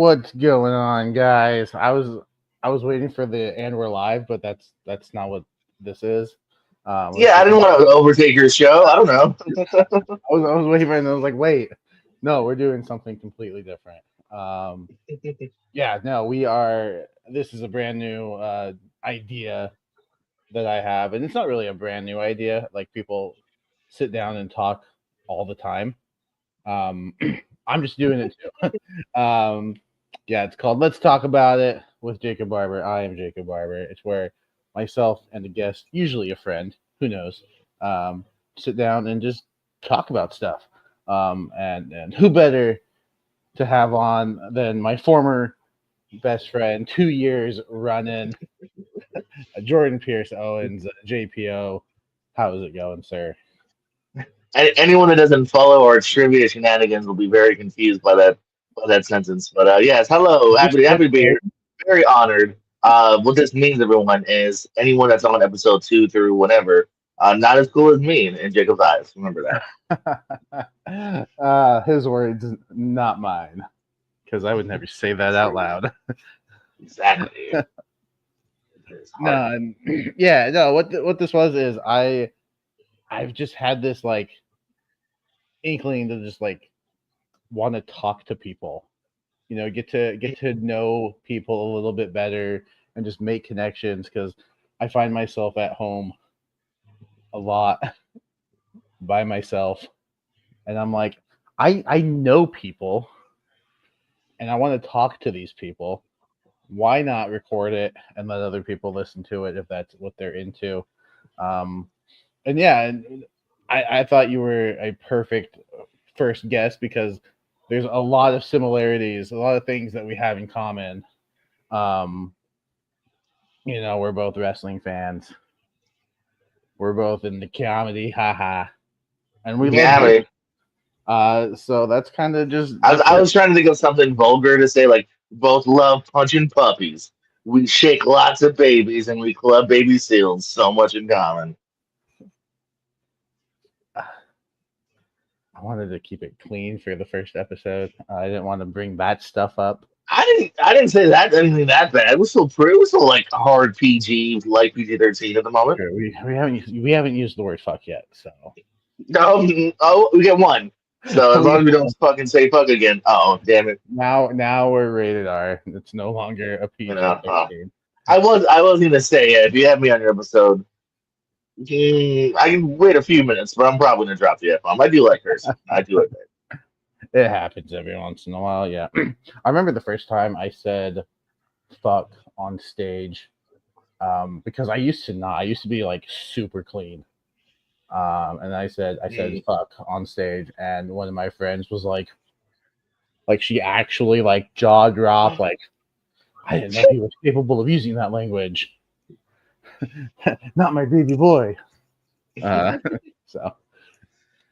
What's going on, guys? I was waiting for the and we're live, but that's not what this is. Let's Yeah, I just, didn't want to overtake your show. I don't know. I was waiting for it, and I was like, wait, no, we're doing something completely different. Um, yeah, no, we are. This is a brand new idea that I have, and it's not really a brand new idea. Like people sit down and talk all the time. Um, I'm just doing it too. Yeah, it's called Let's Talk About It with Jacob Barber. I am Jacob Barber. It's where myself and a guest, usually a friend, who knows, sit down and just talk about stuff. And who better to have on than my former best friend, 2 years running, Jordan Pierce Owens, JPO. How is it going, sir? Anyone that doesn't follow our trivia shenanigans will be very confused by that sentence. But yes, hello, Just happy to be here. Very honored. What this means, everyone, is anyone that's on episode 2 through whatever, not as cool as me in Jacob's eyes. Remember that. His words, not mine, because I would never say that out loud. Exactly. It's hard. No, yeah, no. What this was is I've just had this like inkling to just like want to talk to people, get to know people a little bit better and just make connections because I find myself at home a lot by myself, and I'm like, I know people, and I want to talk to these people. Why not record it and let other people listen to it if that's what they're into? Um, and yeah, and I thought you were a perfect first guest because there's a lot of similarities, a lot of things that we have in common. Um, we're both wrestling fans. We're both in the comedy, haha, and we love Yeah, movies. man. So that's kind of just I that's I it. was trying to think of something vulgar to say, like both love punching puppies. We shake lots of babies and we club baby seals. So much in common. I wanted to keep it clean for the first episode. I didn't want to bring that stuff up. I didn't say that anything that bad. It was still like hard PG, like PG-13 at the moment. Sure, we haven't used the word fuck yet, so No, oh, we get one. So as long as we don't fucking say fuck again. Oh, damn it. now we're rated R. It's no longer a You PG know, 13. I was gonna say, yeah, if you have me on your episode, I can wait a few minutes, but I'm probably gonna drop the F bomb. I do like cursing. I do like that. It happens every once in a while. Yeah, I remember the first time I said fuck on stage because I used to not. I used to be like super clean. And I said Mm. fuck on stage, and one of my friends was like she actually like jaw dropped, like I didn't know he was capable of using that language. Not my baby boy. Uh, so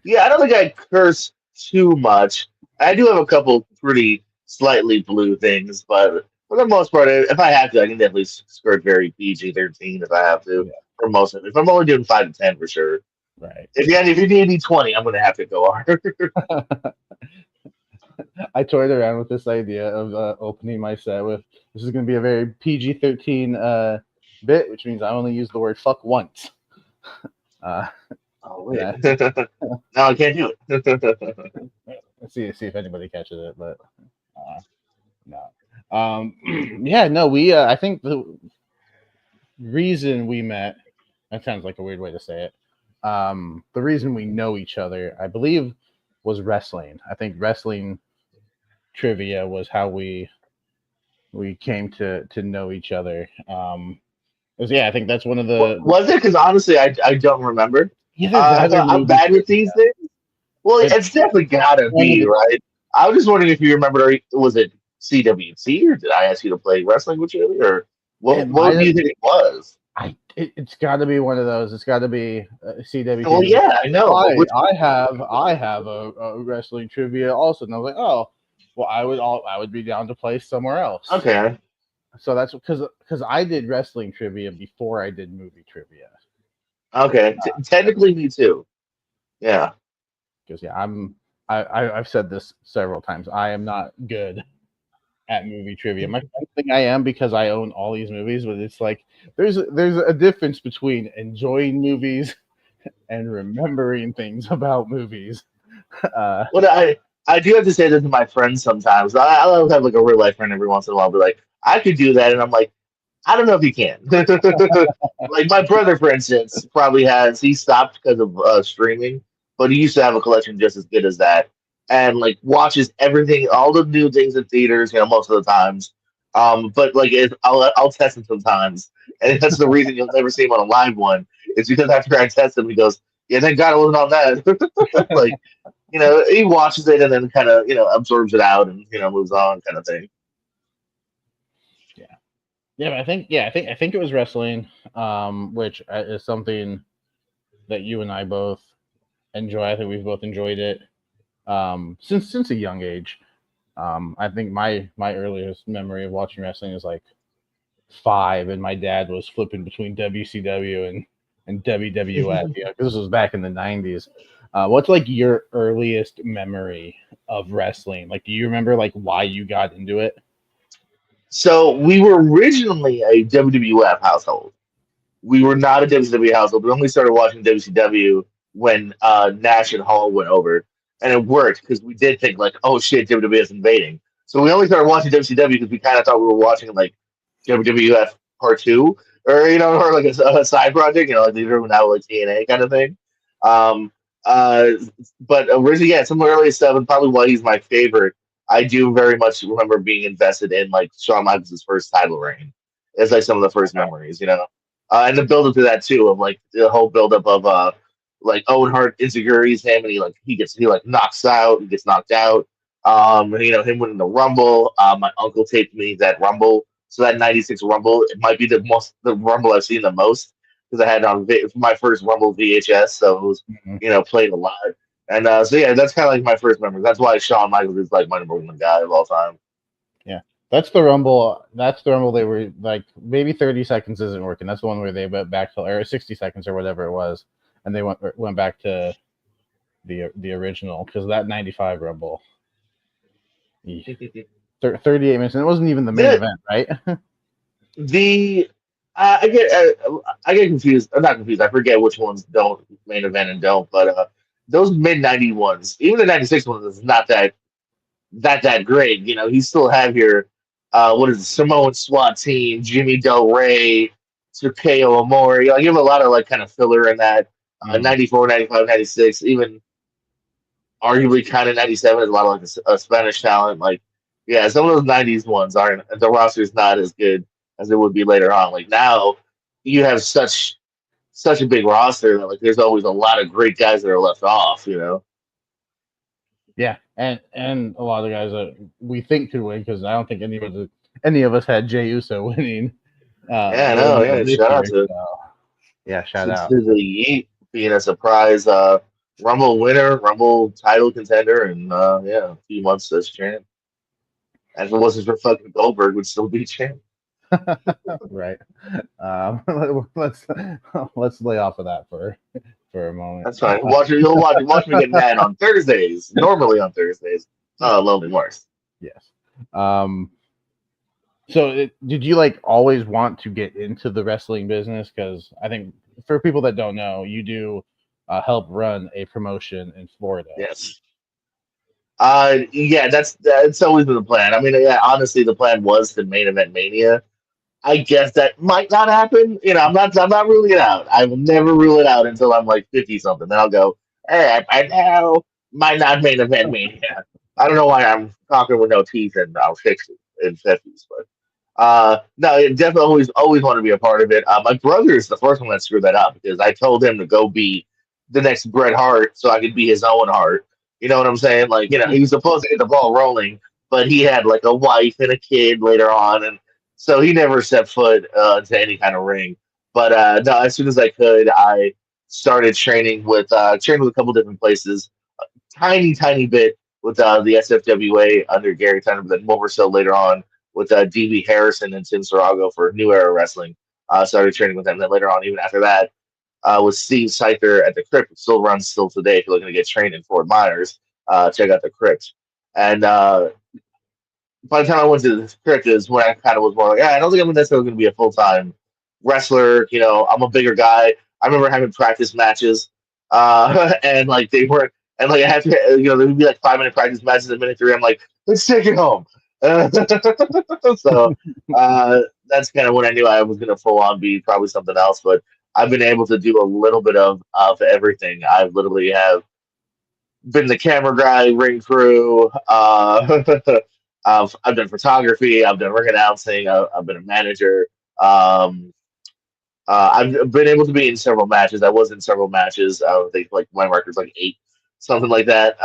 Yeah, I don't think I curse too much. I do have a couple pretty slightly blue things, but for the most part, if I have to, I can definitely skirt very PG-13 if I have to. yeah, For most of it, if I'm only doing 5 to 10 for sure. right. If you need me 20, I'm gonna have to go hard. I toyed around with this idea of opening my set with this is going to be a very PG-13 bit, which means I only use the word fuck once. Uh, Oh and wait, no, I can't do it. let's see if anybody catches it, but uh, no. Yeah, no, we. I think the reason we met. That sounds like a weird way to say it. The reason we know each other, I believe, was wrestling. I think wrestling trivia was how we came to know each other. 'Cause, yeah, I think that's one of the Was it? Because honestly, I don't remember. either that or I'm movie bad with trivia. these things. Well, It's it's definitely gotta one of be the right. I was just wondering if you remembered. Was it CWC or did I ask you to play wrestling with you, or it what might do have you think it was? it's got to be one of those. It's got to be Well, CWT because yeah, I know, but I which I have a wrestling trivia also, and I was like, oh, well, I would be down to play somewhere else. okay? So that's because I did wrestling trivia before I did movie trivia. Okay, technically me too. Yeah. Because yeah, I've said this several times. I am not good at movie trivia. I think I am because I own all these movies, but it's like there's a difference between enjoying movies and remembering things about movies. Uh, What I do have to say this to my friends sometimes. I'll have like a real life friend every once in a while. Be like, I could do that, and I'm like, I don't know if you can. Like my brother, for instance, probably has. He stopped because of streaming, but he used to have a collection just as good as that, and like watches everything, all the new things in theaters. Most of the times. But like, I'll test him sometimes, and that's the reason you'll never see him on a live one. It's because after I test him, he goes, "Yeah, thank God it wasn't on that." Like, he watches it and then kind of, absorbs it out and, moves on kind of thing. yeah, yeah, but I think it was wrestling, which is something that you and I both enjoy. I think we've both enjoyed it since a young age. I think my earliest memory of watching wrestling is like 5, and my dad was flipping between WCW and WWF. Yeah, because this was back in the '90s. What's like your earliest memory of wrestling? Like, do you remember like why you got into it? So we were originally a WWF household. We were not a WCW household. We only started watching WCW when Nash and Hall went over, and it worked because we did think like, oh shit, WWE is invading. So we only started watching WCW because we kind of thought we were watching like WWF Part Two, or or like a side project, like they do now like TNA kind of thing. Um, uh, but originally, yeah, some of the earliest stuff, and probably why he's my favorite. I do very much remember being invested in like Shawn Michaels' first title reign. It's like some of the first memories. And the build up to that too, of like the whole build up of like Owen Hart insecurities, him, and he like knocks out, he gets knocked out. Him winning the Rumble. My uncle taped me that Rumble, so that '96 Rumble, it might be the Rumble I've seen the most because I had it on my first Rumble VHS, so it was Mhm. played a lot. And so yeah, that's kind of like my first memory. That's why Shawn Michaels is like my number one guy of all time. Yeah, that's the Rumble. That's the Rumble. They were like maybe 30 seconds isn't working. That's the one where they went back to or 60 seconds or whatever it was, and they went back to the original because that '95 Rumble. 38 minutes, and it wasn't even the main the event, right? the I get confused. I'm not confused. I forget which ones don't main event and don't. But those mid '90 ones, even the '96 ones, is not that great. You still have your what is it, Samoan SWAT team, Jimmy Del Rey, Takeo Omori. Like, you have a lot of like kind of filler in that. Mm. 94, 95, 96, even arguably kind of '97 is a lot of like Spanish talent. Like, yeah, some of those '90s ones aren't, the roster is not as good as it would be later on. Like now, you have such a big roster that like there's always a lot of great guys that are left off. Yeah, and a lot of guys that we think could win because I don't think any of us had Jey Uso winning. Yeah, I know. Winning Yeah, this shout year. out to So, yeah, shout to, out. to the Yeet being a surprise Rumble winner, Rumble title contender, and yeah, a few months as champ. And if it wasn't for fucking Goldberg, would still be champ. Right. Let's let's lay off of that for a moment. That's fine. You'll watch me get mad on Thursdays. Normally on Thursdays. Lonely Mars. Yes. Um, did you like always want to get into the wrestling business? Because I think for people that don't know, you do help run a promotion in Florida. Yes. Yeah, that's always been the plan. I mean, yeah, honestly, the plan was to main event Mania. I guess that might not happen. I'm not ruling it out. I will never rule it out until I'm like 50 something. Then I'll go, I now might not main event Mania. I don't know why I'm talking with no teeth and I'll fix it in 50s, but no, it definitely always want to be a part of it. My brother is the first one that screwed that up because I told him to go be the next Bret Hart so I could be his own Hart. You know what I'm saying? Like, he was supposed to get the ball rolling, but he had like a wife and a kid later on, and so he never set foot into any kind of ring. But no, as soon as I could, I started training with a couple different places, tiny, tiny bit with the SFWA under Gary Tucker, but then more so later on with DB Harrison and Tim Sarago for New Era Wrestling. Started training with them. Then later on, even after that, with Steve Scyther at the Crypt, it still runs still today. If you're looking to get trained in Fort Myers, check out the Crypt. And by the time I went to the script is when I kind of was more like, I don't think I'm necessarily going to be a full time wrestler. I'm a bigger guy. I remember having practice matches, and like they weren't, and like I had to, there would be like 5 minute practice matches at minute three. I'm like, let's take it home. So that's kind of when I knew I was going to full on be probably something else. But I've been able to do a little bit of everything. I literally have been the camera guy, ring crew. I've done photography. I've done ring announcing. I've been a manager. Um, I've been able to be in several matches. I was in several matches. I think like my record's like 8, something like that.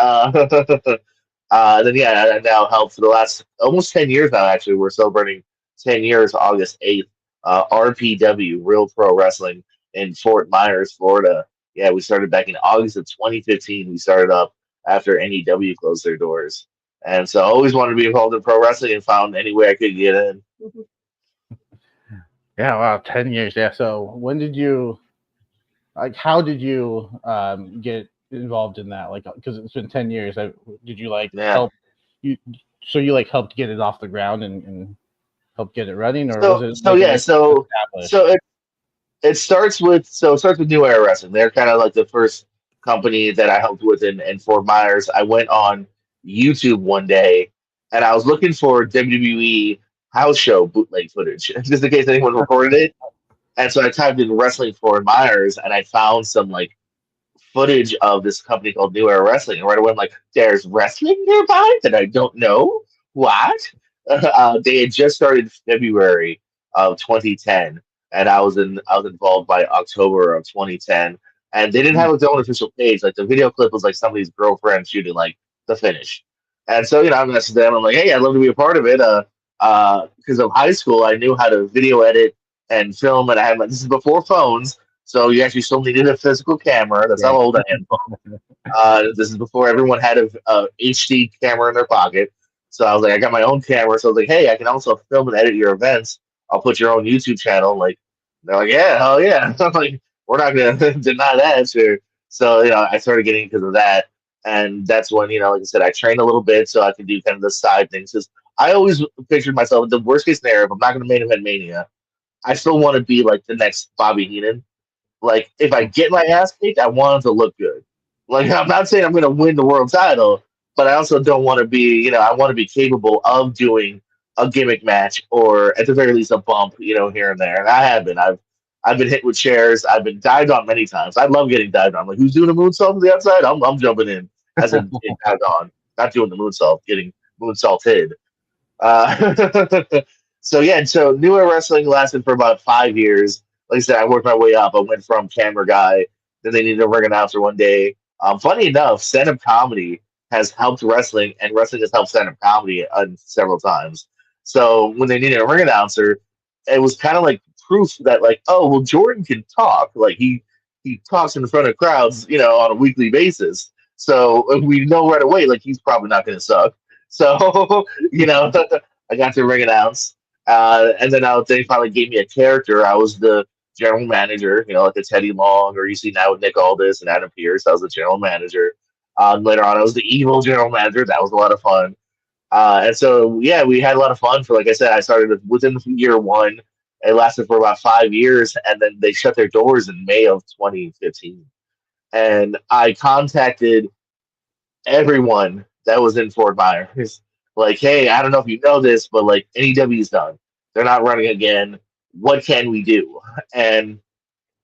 Then yeah, I now help for the last almost 10 years now. Actually, we're celebrating 10 years, August 8th. RPW, Real Pro Wrestling in Fort Myers, Florida. Yeah, we started back in August of 2015. We started up after NEW closed their doors, and so I always wanted to be involved in pro wrestling and found any way I could get in. Yeah, wow, 10 years. Yeah. So when did you how did you get involved in that? Like, because it's been 10 years. Did you like Yeah. help you? So you like helped get it off the ground and help get it running, or was So it so like yeah, so established? so it starts with New Era Wrestling. They're kind of like the first company that I helped with in Fort Myers. I went on YouTube one day and I was looking for WWE house show bootleg footage, just in case anyone recorded it. And so I typed in wrestling Fort Myers and I found some like footage of this company called New Era Wrestling. And right away I'm like, there's wrestling nearby that I don't know? What? They had just started February of 2010, and I was involved by October of 2010. And they didn't Mm. have their own official page. Like the video clip was like somebody's girlfriend shooting like the finish. And so I messaged them. I'm like, hey, I'd love to be a part of it. Because of high school, I knew how to video edit and film, and I had this is before phones, so you actually still needed a physical camera. That's how Right. old I am. This is before everyone had a HD camera in their pocket. So I was like, I got my own camera. So I was like, hey, I can also film and edit your events. I'll put your own YouTube channel. Like they're like, yeah, hell yeah. I'm like, we're not gonna deny that, sure. So I started getting because of that, and that's when like I said, I trained a little bit so I could do kind of the side things. Because I always pictured myself the worst case scenario. If I'm not gonna main event Mania, I still want to be like the next Bobby Heenan. Like, if I get my ass kicked, I want it to look good. Like, I'm not saying I'm going to win the world title, but I also don't want to be, I want to be capable of doing a gimmick match or at the very least a bump, here and there. And I have been. I've been hit with chairs. I've been dived on many times. I love getting dived on. Like, who's doing a moonsault from the outside? I'm jumping in as in dived on, not doing the moonsault, getting moonsaulted. Uh, so yeah, so New Era Wrestling lasted for about 5 years. Like I said, I worked my way up. I went from camera guy, then they needed a ring announcer one day. Funny enough, stand-up comedy has helped wrestling, and wrestling has helped stand-up comedy several times. So when they needed a ring announcer, it was kind of like proof that like, oh well, Jordan can talk. Like he talks in front of crowds, on a weekly basis. So we know right away, like he's probably not going to suck. So I got to ring announce, and then they finally gave me a character. I was the general manager, like a Teddy Long, or you see now with Nick Aldis and Adam Pearce. I was the general manager. Later on, I was the evil general manager. That was a lot of fun. And so, yeah, we had a lot of fun. For like I said, I started within year one. It lasted for about 5 years, and then they shut their doors in May of 2015. And I contacted everyone that was in Fort Myers. Like, hey, I don't know if you know this, but like NEW's done. They're not running again. What can we do? And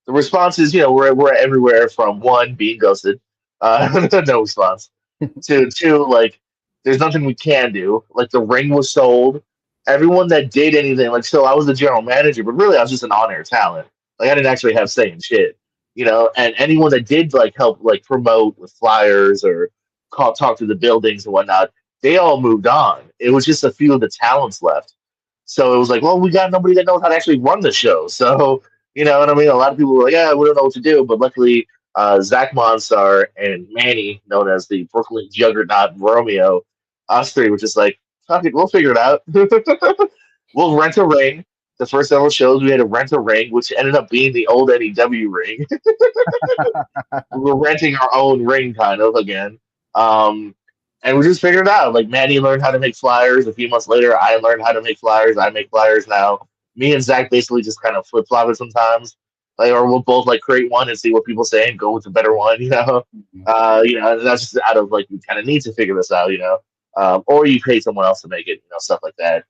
the response is, we're everywhere from one, being ghosted, no response, to two, like, there's nothing we can do. Like, the ring was sold. Everyone that did anything, like, so I was the general manager, but really I was just an on air talent. Like, I didn't actually have say in shit, and anyone that did, like, help, like, promote with flyers or talk to the buildings and whatnot, they all moved on. It was just a few of the talents left. So it was like, well, we got nobody that knows how to actually run the show. So, you know what I mean? A lot of people were like, yeah, we don't know what to do. But luckily, Zach Monstar and Manny, known as the Brooklyn Juggernaut Romeo, us three were just like, fuck it, we'll figure it out. We'll rent a ring. The first several shows, we had to rent a ring, which ended up being the old NEW ring. We were renting our own ring, kind of, again. Um, and we just figured it out. Like Manny learned how to make flyers. A few months later, I learned how to make flyers. I make flyers now. Me and Zach basically just kind of flip flop it sometimes. Like, or we'll both like create one and see what people say and go with the better one. And that's just out of like we kind of need to figure this out. Or you pay someone else to make it. Stuff like that.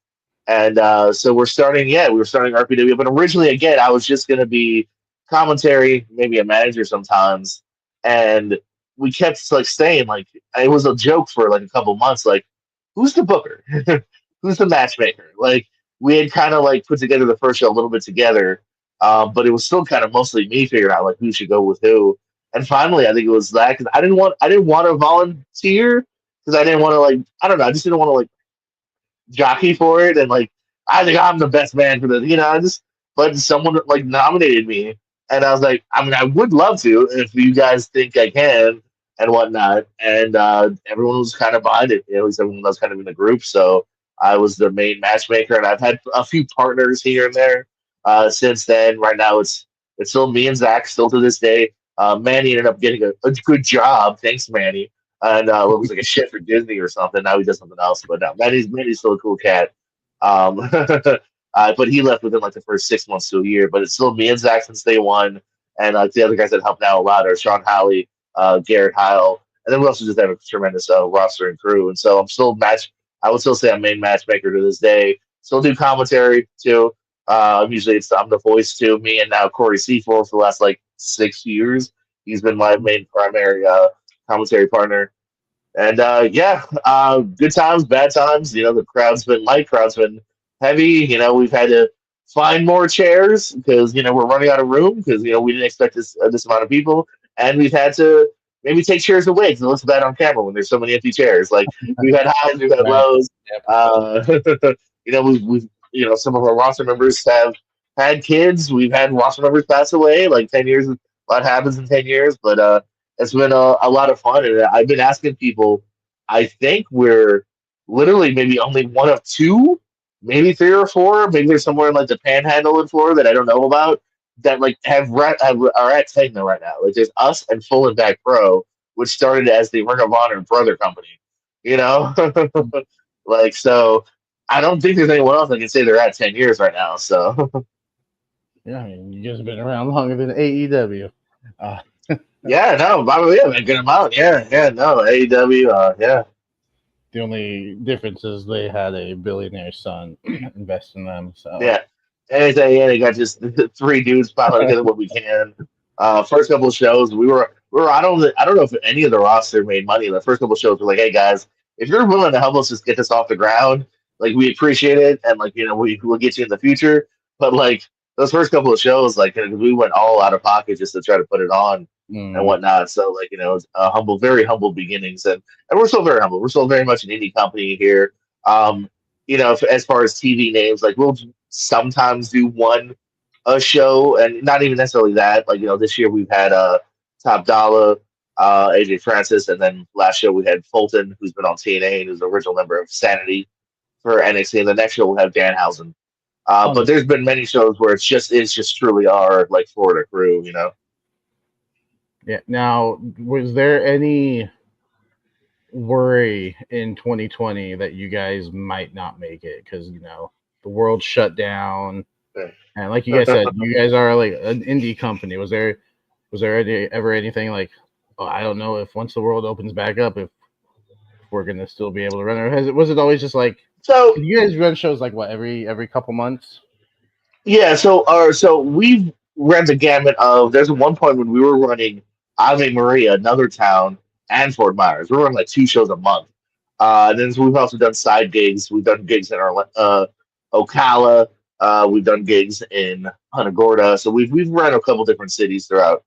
And so we're starting. Yeah, we were starting RPW, but originally, again, I was just gonna be commentary, maybe a manager sometimes, and we kept like saying like it was a joke for like a couple months, like who's the booker, who's the matchmaker. Like we had kind of like put together the first show a little bit together, but it was still kind of mostly me figuring out like who should go with who. And finally, I think it was that because I didn't want to volunteer because I didn't want to like I don't know I just didn't want to like jockey for it and like I think I'm the best man for this. I just but someone like nominated me and I was like, I mean, I would love to if you guys think I can and whatnot. And everyone was kind of behind it. At least everyone was kind of in the group. So I was the main matchmaker, and I've had a few partners here and there since then. Right now, it's still me and Zach, still to this day. Manny ended up getting a good job. Thanks, Manny. And it was like a shit for Disney or something. Now he does something else. But Manny's still a cool cat. But he left within like the first 6 months to a year. But it's still me and Zach since day one, and the other guys that helped out a lot are Sean Halley, Garrett Heil, and then we also just have a tremendous roster and crew. And so I'm still match. I would still say I'm main matchmaker to this day. Still do commentary too. Usually I'm the voice too. Me and now Corey Seaforth for the last like 6 years. He's been my main primary commentary partner. And good times, bad times. The crowd's been light, crowd's been heavy. We've had to find more chairs because we're running out of room because we didn't expect this amount of people, and we've had to maybe take chairs away because it looks bad on camera when there's so many empty chairs. Like we've had highs, we've had Right. lows. Yep. We've some of our roster members have had kids. We've had roster members pass away. Like 10 years, a lot happens in 10 years, but it's been a lot of fun, and I've been asking people. I think we're literally maybe only one of two, maybe three or four. Maybe there's somewhere in like the Panhandle in Florida that I don't know about that like are at Tegna right now. Like there's us and Full and Back Pro, which started as the Ring of Honor brother company. You know, like so. I don't think there's anyone else that can say they're at 10 years right now. So Yeah, I mean, you guys have been around longer than AEW. Uh, yeah, no, Bobby, yeah, a good amount. Yeah, no, AEW, yeah. the only difference is they had a billionaire son invest in them. So Yeah. Anything, yeah, they got just three dudes piling together what we can. First couple of shows, we were I don't know if any of the roster made money. The first couple of shows were like, hey guys, if you're willing to help us just get this off the ground, like we appreciate it, and like we'll get you in the future. But like those first couple of shows, like we went all out of pocket just to try to put it on and mm, whatnot. So like it's very humble beginnings, and we're still very humble. We're still very much an indie company here. As far as TV names, like we'll sometimes do one a show, and not even necessarily that. Like this year we've had Top Dollar, AJ Francis, and then last show we had Fulton, who's been on TNA and who's the original member of Sanity for NXT. And the next show we'll have Danhausen. But there's been many shows where it's just truly our like Florida crew. yeah. Now, was there any worry in 2020 that you guys might not make it because the world shut down, and like you guys said, you guys are like an indie company. Was there ever anything like, oh, I don't know if once the world opens back up if we're gonna still be able to run, or was it always just like So you guys run shows like what every couple months? yeah, so we've ran the gamut of. There's one point when we were running Ave Maria, another town, and Fort Myers. We were running like two shows a month. Then we've also done side gigs. We've done gigs in our Ocala. We've done gigs in Punta Gorda. So we've run a couple different cities throughout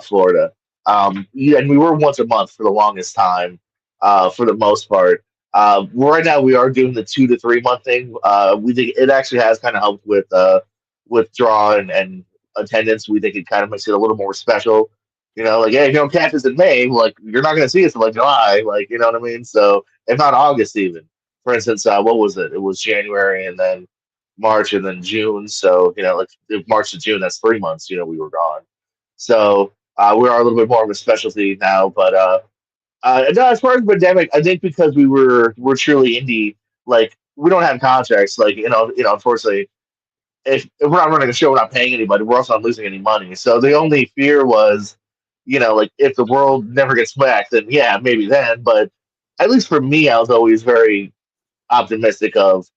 Florida. Yeah, and we were once a month for the longest time, for the most part. Right now, we are doing the 2 to 3 month thing. We think it actually has kind of helped with draw and attendance. We think it kind of makes it a little more special. Like, hey, if you don't catch us in May, like you're not going to see us in like July, like you know what I mean. So if not August even. For instance, what was it? It was January and then March and then June. So like if March to June, that's 3 months. We were gone. So we are a little bit more of a specialty now, but No, as far as pandemic, I think because we're truly indie, like we don't have contracts. Like unfortunately, if we're not running a show, we're not paying anybody. We're also not losing any money. So the only fear was, like if the world never gets back, then yeah, maybe then. But at least for me, I was always very optimistic of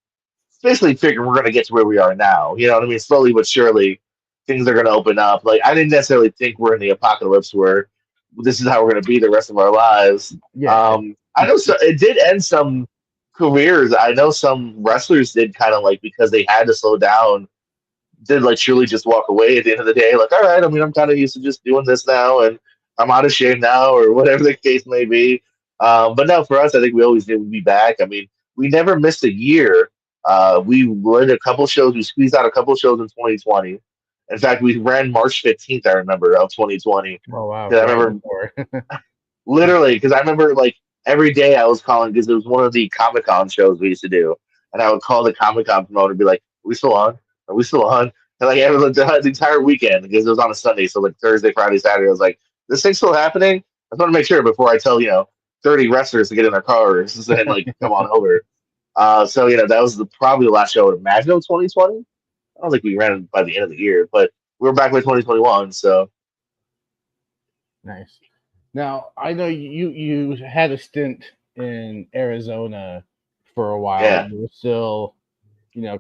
basically figuring we're going to get to where we are now. You know what I mean? Slowly but surely, things are going to open up. Like I didn't necessarily think we're in the apocalypse where this is how we're going to be the rest of our lives. Yeah, I know so it did end some careers. I know some wrestlers did kind of like because they had to slow down did like truly just walk away at the end of the day, like, all right, I mean, I'm kind of used to just doing this now and I'm out of shape now, or whatever the case may be. But no, for us, I think we always knew we'd be back. I mean, we never missed a year. We ran a couple shows, we squeezed out a couple shows in 2020. In fact, we ran March 15th, I remember, of 2020. oh wow, Because I right remember before. literally, because I remember like every day I was calling because it was one of the Comic Con shows we used to do, and I would call the Comic Con promoter and be like, "Are we still on? Are we still on?" And like every the entire weekend because it was on a Sunday, so like Thursday, Friday, Saturday, I was like, "This thing's still happening." I just want to make sure before I tell 30 wrestlers to get in their cars and like come on over. So that was probably the last show I would imagine of 2020. I don't think we ran it by the end of the year, but we were back by 2021. So Nice. Now I know you had a stint in Arizona for a while. yeah, You were still,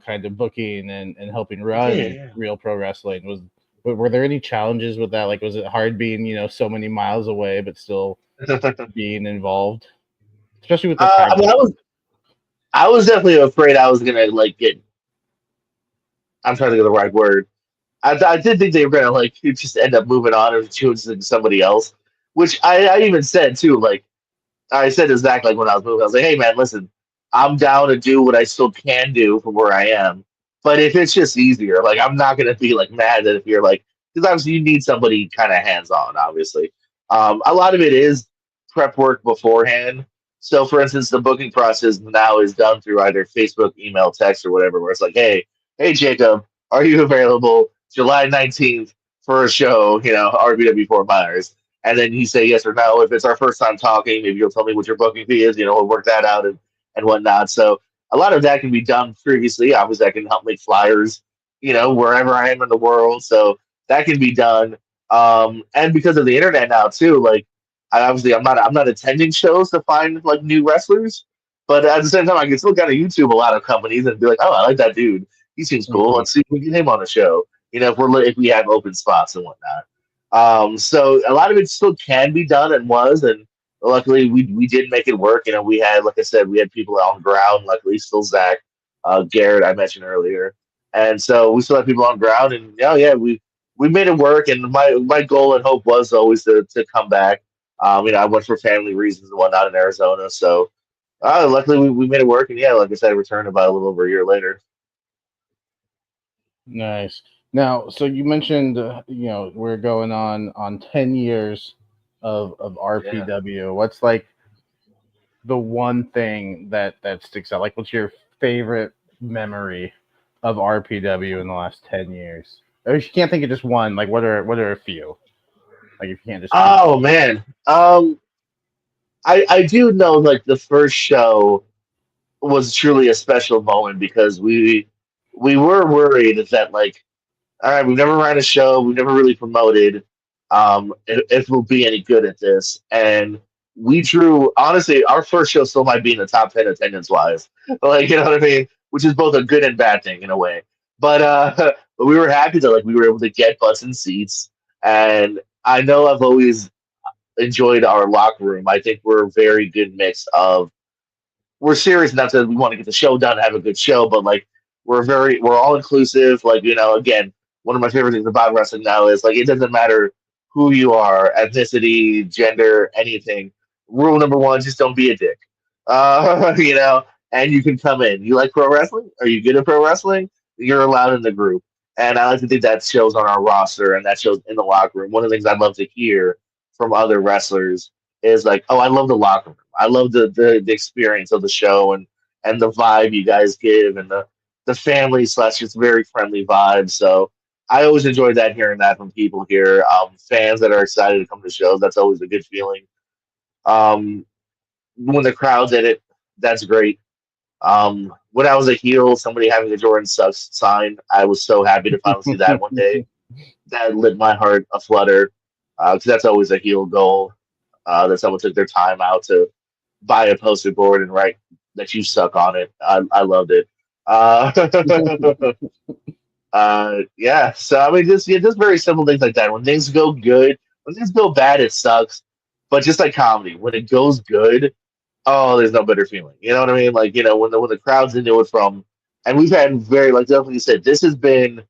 kind of booking and helping run yeah. Real Pro Wrestling. Were there any challenges with that? Like, was it hard being so many miles away but still yeah. being involved, especially with the time I mean, difference? I was definitely afraid I was gonna like get. I'm trying to get the right word. I did think they were gonna like just end up moving on or choosing somebody else, which I even said too. Like I said to Zach, like when I was moving, I was like, "Hey man, listen, I'm down to do what I still can do from where I am, but if it's just easier, like I'm not gonna be like mad that if you're like because obviously you need somebody kind of hands on. Obviously, a lot of it is prep work beforehand. So, for instance, the booking process now is done through either Facebook, email, text, or whatever. Where it's like, hey, Jacob, are you available July 19th for a show? RBW Fort Myers and then you say yes or no. If it's our first time talking, maybe you'll tell me what your booking fee is. We'll work that out and whatnot. So a lot of that can be done previously. Obviously, I can help make flyers, wherever I am in the world. So that can be done. And because of the internet now too, like I'm not attending shows to find like new wrestlers, but at the same time, I can still kind of YouTube a lot of companies and be like, oh, I like that dude. He seems cool. Mhm. Let's see if we can get him on the show. If we have open spots and whatnot. So a lot of it still can be done and was, and luckily we did make it work. We had, like I said, we had people on ground. Luckily, still Zach, Garrett, I mentioned earlier, and so we still had people on ground. And yeah, we made it work. And my goal and hope was always to come back. I went for family reasons and whatnot in Arizona, so luckily we made it work. And yeah, like I said, I returned about a little over a year later. Nice. Now, so you mentioned, we're going on 10 years of Yeah. RPW. What's like the one thing that sticks out? Like, what's your favorite memory of RPW in the last 10 years? Or if you can't think of just one, like, what are a few? Like, if you can't just choose. Oh man. I do know like the first show was truly a special moment because we were worried that like all right we've never ran a show we've never really promoted if we'll be any good at this and we drew honestly our first show still might be in the top 10 attendance wise like you know what I mean which is both a good and bad thing in a way but but we were happy that like we were able to get butts and seats and I know I've always enjoyed our locker room. I think we're a very good mix of we're serious enough that we want to get the show done, have a good show, but like we're all inclusive. Like again, one of my favorite things about wrestling now is like it doesn't matter who you are, ethnicity, gender, anything. Rule number one: just don't be a dick. And you can come in. You like pro wrestling? Are you good at pro wrestling? You're allowed in the group. And I like to think that shows on our roster and that shows in the locker room. One of the things I'd love to hear from other wrestlers is like, oh, I love the locker room. I love the experience of the show and the vibe you guys give and the family slash just very friendly vibe. So I always enjoy that hearing that from people here. Fans that are excited to come to shows. That's always a good feeling. Um, when the crowd's in it, that's great. When I was a heel, somebody having a Jordan sucks sign, I was so happy to finally see that one day. That lit my heart aflutter because that's always a heel goal. That someone took their time out to buy a poster board and write that you suck on it. I loved it. Uh, yeah. So I mean, just very simple things like that. When things go good, when things go bad, it sucks. But just like comedy, when it goes good, oh, there's no better feeling. You know what I mean? Like when the crowd's into it from, and we've had very like definitely you said this has been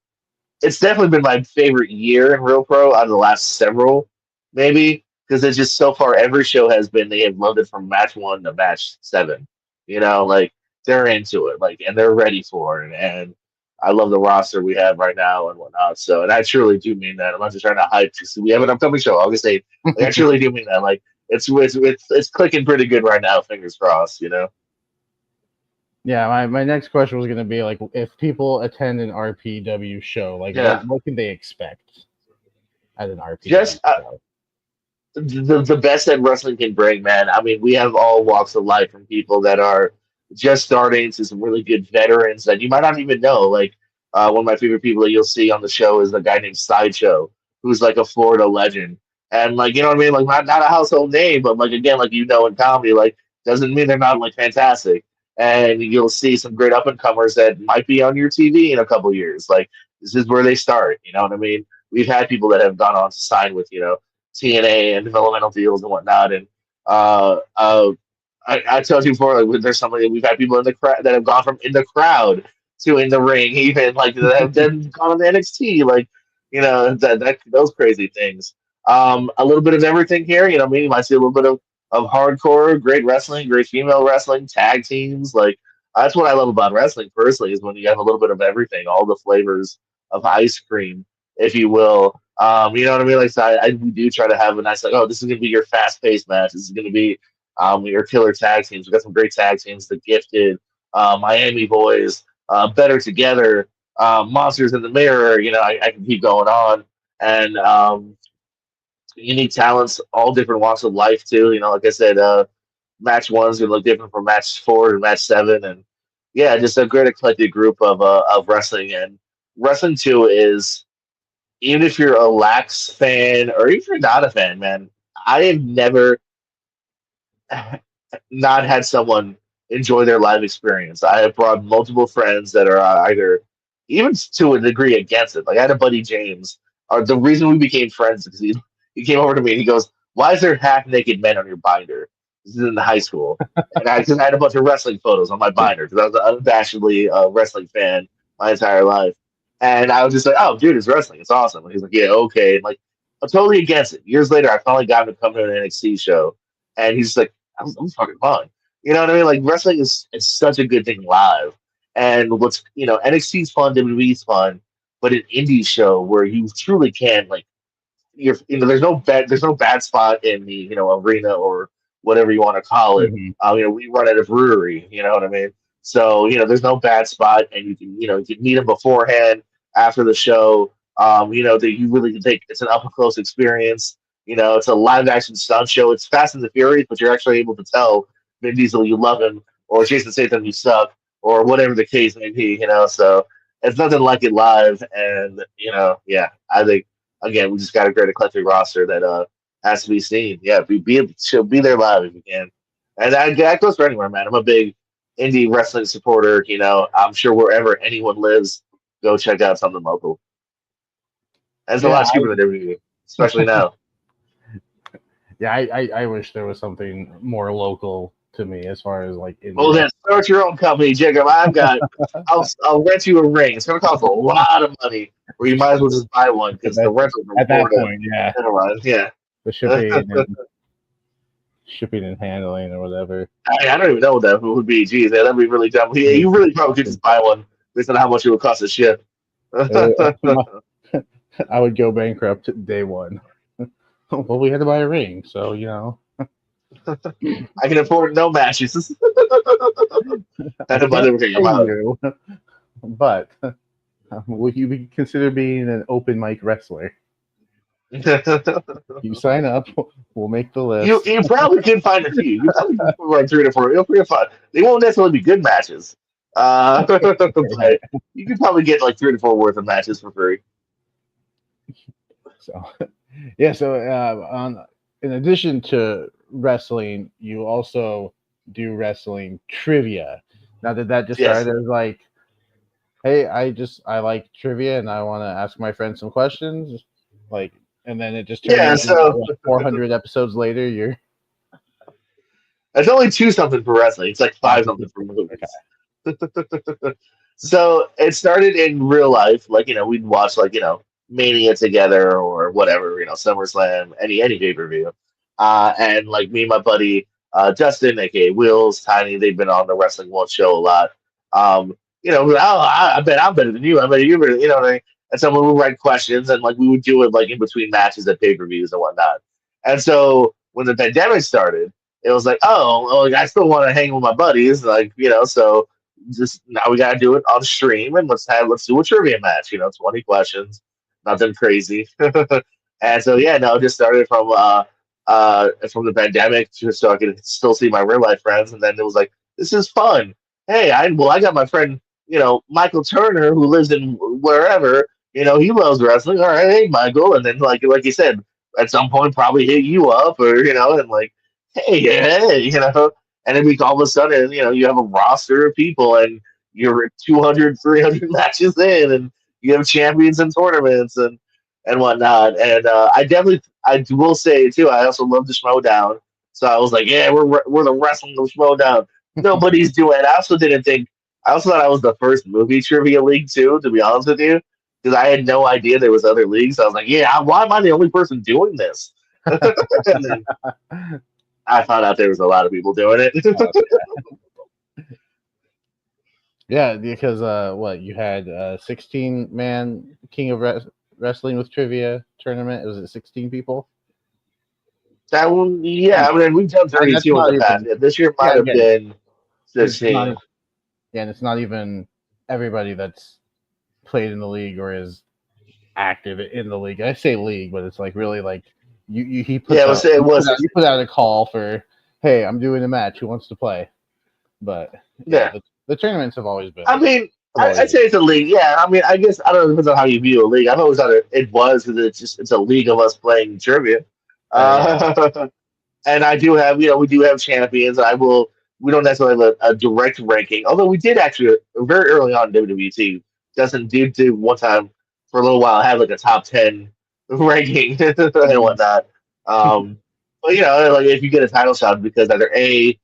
it's definitely been my favorite year in Real Pro out of the last several, maybe, because it's just so far every show has been they have loved it from match one to match seven. Like they're into it, like and they're ready for it. And I love the roster we have right now and whatnot. So, and I truly do mean that. I'm not just trying to hype. We have an upcoming show, August 8th. Like, I truly do mean that. Like it's clicking pretty good right now. Fingers crossed. Yeah, my next question was gonna be like, if people attend an RPW show, like Yeah. what can they expect at an RPW Just show? the best that wrestling can bring, man. I mean, we have all walks of life from people that are just starting to some really good veterans that you might not even know. Like one of my favorite people that you'll see on the show is the guy named Sideshow, who's like a Florida legend. And like you know what I mean, like not a household name, but like again, like in comedy, like doesn't mean they're not like fantastic. And you'll see some great up and comers that might be on your TV in a couple years. Like this is where they start. You know what I mean? We've had people that have gone on to sign with TNA and developmental deals and whatnot. And uh, uh, I told you before, like there's somebody we've had people in the crowd that have gone from in the crowd to in the ring, even like that have then gone on to NXT, like that those crazy things. A little bit of everything here, you might see a little bit of hardcore, great wrestling, great female wrestling, tag teams. Like that's what I love about wrestling personally is when you have a little bit of everything, all the flavors of ice cream, if you will. You know what I mean? Like so we do try to have a nice like, oh, this is gonna be your fast paced match. This is gonna be your killer tag teams. We got some great tag teams, the Gifted, Miami Boys, Better Together, Monsters in the Mirror. I can keep going on, and unique talents, all different walks of life too. Like I said, match one's gonna look different from match four to match seven, and yeah, just a great eclectic group of wrestling. And wrestling too is even if you're a lax fan or even if you're not a fan, man, I have never not had someone enjoy their live experience. I have brought multiple friends that are either even to a degree against it. Like I had a buddy James. The reason we became friends is because he came over to me and he goes, "Why is there half naked men on your binder?" This is in the high school, and I had a bunch of wrestling photos on my binder because I was unabashedly a wrestling fan my entire life. And I was just like, "Oh, dude, it's wrestling. It's awesome." And he's like, "Yeah, okay." And like, I'm totally against it. Years later, I finally got him to come to an NXT show, and he's like, I'm fucking fun. You know what I mean? Like wrestling is such a good thing live. And NXT's fun, WWE's fun, but an indie show where you truly can like there's no bad spot in the arena or whatever you want to call it. Mm-hmm. We run at a brewery, you know what I mean? So, there's no bad spot and you can meet them beforehand, after the show. That you really can take it's an up close experience. It's a live action stunt show. It's Fast and the Furious, but you're actually able to tell Vin Diesel you love him or Jason Statham you suck or whatever the case may be. So it's nothing like it live. And, yeah, I think again, we just got a great eclectic roster that has to be seen. Yeah, she'll be there live if you can, and that goes for anywhere, man. I'm a big indie wrestling supporter. I'm sure wherever anyone lives, go check out something local. And it's a Yeah, lot cheaper than WWE, especially now. yeah. I wish there was something more local to me as far as like indie Well, then start your own company, Jacob. I'll rent you a ring. It's going to cost a lot of money, or you might as well just buy one because the rentals at that Florida. point, yeah, Yeah. the shipping and handling or whatever. I don't even know what that would be. Geez, man, that'd be really dumb. Yeah, you really probably could just buy one based on how much it would cost to ship. I would go bankrupt day one. Well, we had to buy a ring, so I can afford no matches. Had to buy them for your you, but would you be consider being an open mic wrestler? You sign up, we'll make the You list. you probably could find a few. You probably could find 3 to 4. You'll pretty fun. They won't necessarily be good matches, but you could probably get like 3 to 4 worth of matches for free. So yeah, so on in addition to wrestling, you also do wrestling trivia. Now, did that just Yes. start as like, hey, I like trivia and I want to ask my friends some questions, like, and then it just turned Yeah. into So what, 400 episodes later, you're it's only 2 something for wrestling. It's like 5 something for okay. movies. So it started in real life, like we'd watch like Mania together or whatever, SummerSlam, any pay per view, and like me and my buddy Justin, aka Wills, Tiny, they've been on the Wrestling One show a lot. Oh, I bet I'm better than you. I bet you're better. You know what I mean? And so we would write questions, and like we would do it like in between matches at pay per views and whatnot. And so when the pandemic started, it was like, oh, well, like, I still want to hang with my buddies, like so just now we gotta do it on stream and let's do a trivia match. 20 questions, nothing crazy. And so yeah, no, it just started from the pandemic just so I could still see my real life friends, and then it was like this is fun. Hey, I got my friend Michael Turner who lives in wherever. He loves wrestling. All right, hey Michael, and then like you said, at some point probably hit you up or and like hey, and then we all of a sudden, you have a roster of people and you're 200, 300 matches in and you have champions and tournaments and whatnot. And I will say too, I also love the Schmodown. So I was like, yeah, we're the wrestling of Schmodown. Nobody's doing it. I also thought I was the first movie trivia league too, to be honest with you. Because I had no idea there was other leagues. I was like, yeah, why am I the only person doing this? And then I found out there was a lot of people doing it. Yeah, because what you had 16-man King of Wrestling with trivia tournament. Was it 16 people? That one, yeah. I mean, we've done And that's 32 in not the past. even Yeah, this year might yeah, have again, been it's not 16. yeah, and it's not even everybody that's played in the league or is active in the league. I say league, but it's like really like you he Yeah, puts out it was you put out a call for, hey, I'm doing a match. Who wants to play? But yeah, yeah. the tournaments have always I been mean, have always I'd say it's a league. Yeah, I mean, I guess I don't know. It depends on how you view a league. I've always thought it was because it's a league of us playing trivia. yeah. Uh, and I do have we do have champions. We don't necessarily have a direct ranking, although we did actually very early on in WWT. Justin did do one time for a little while have like a top 10 ranking and Mhm. whatnot. But like if you get a title shot because either we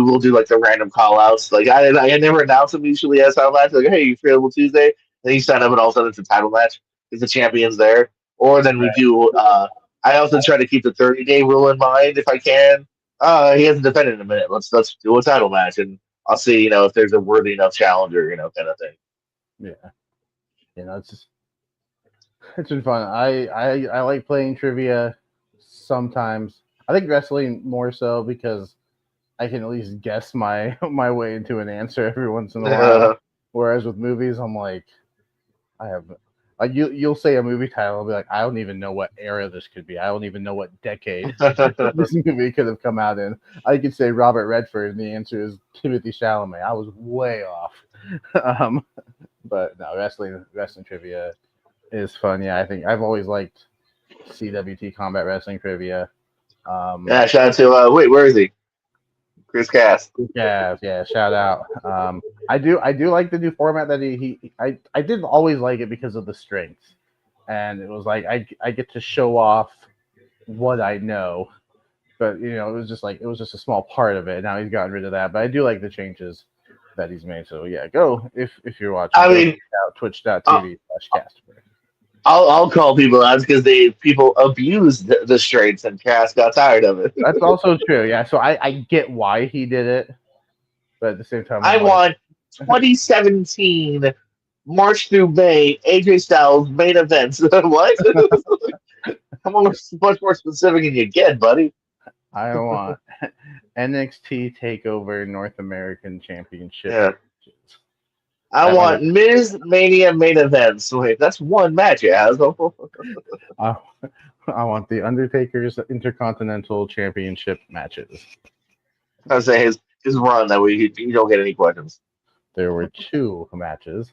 will do like the random call outs. Like I never announce them usually as title match. Like, hey, you available Tuesday? Then you sign up and all of a sudden it's a title match. It's the champions there. Or then we do I also try to keep the 30-day rule in mind if I can. He hasn't defended in a minute. Let's do a title match and I'll see, if there's a worthy enough challenger, kind of thing. Yeah, it's just it's been fun. I like playing trivia sometimes. I think wrestling more so because I can at least guess my my way into an answer every once in a while. Whereas with movies, I'm like, I have like you'll say a movie title, I'll be like, I don't even know what era this could be. I don't even know what decade this movie could have come out in. I could say Robert Redford, and the answer is Timothy Chalamet. I was way off. um, but no, wrestling trivia is fun. Yeah, I think I've always liked CWT Combat Wrestling trivia. Yeah, shout out to wait, where is he? Chris Cass. Yeah, yeah. Shout out. I do like the new format that I didn't always like it because of the strengths, and it was like I get to show off what I know, but it was just a small part of it. Now he's gotten rid of that, but I do like the changes that he's made. So yeah, go if you're watching, I go mean, check out uh, twitch.tv/Casper. I'll call people out because people abused the straights and Cass got tired of it. That's also true. Yeah, so I get why he did it, but at the same time, I I'm like, want 2017 March through May AJ Styles main events. What? Come on, much more specific than you get, buddy. I want NXT Takeover North American Championship Yeah. matches. I want Miz Mania main events. Wait, that's one match, yeah. I, I want the Undertaker's Intercontinental Championship matches. I would say his run that way you don't get any questions. There were two matches.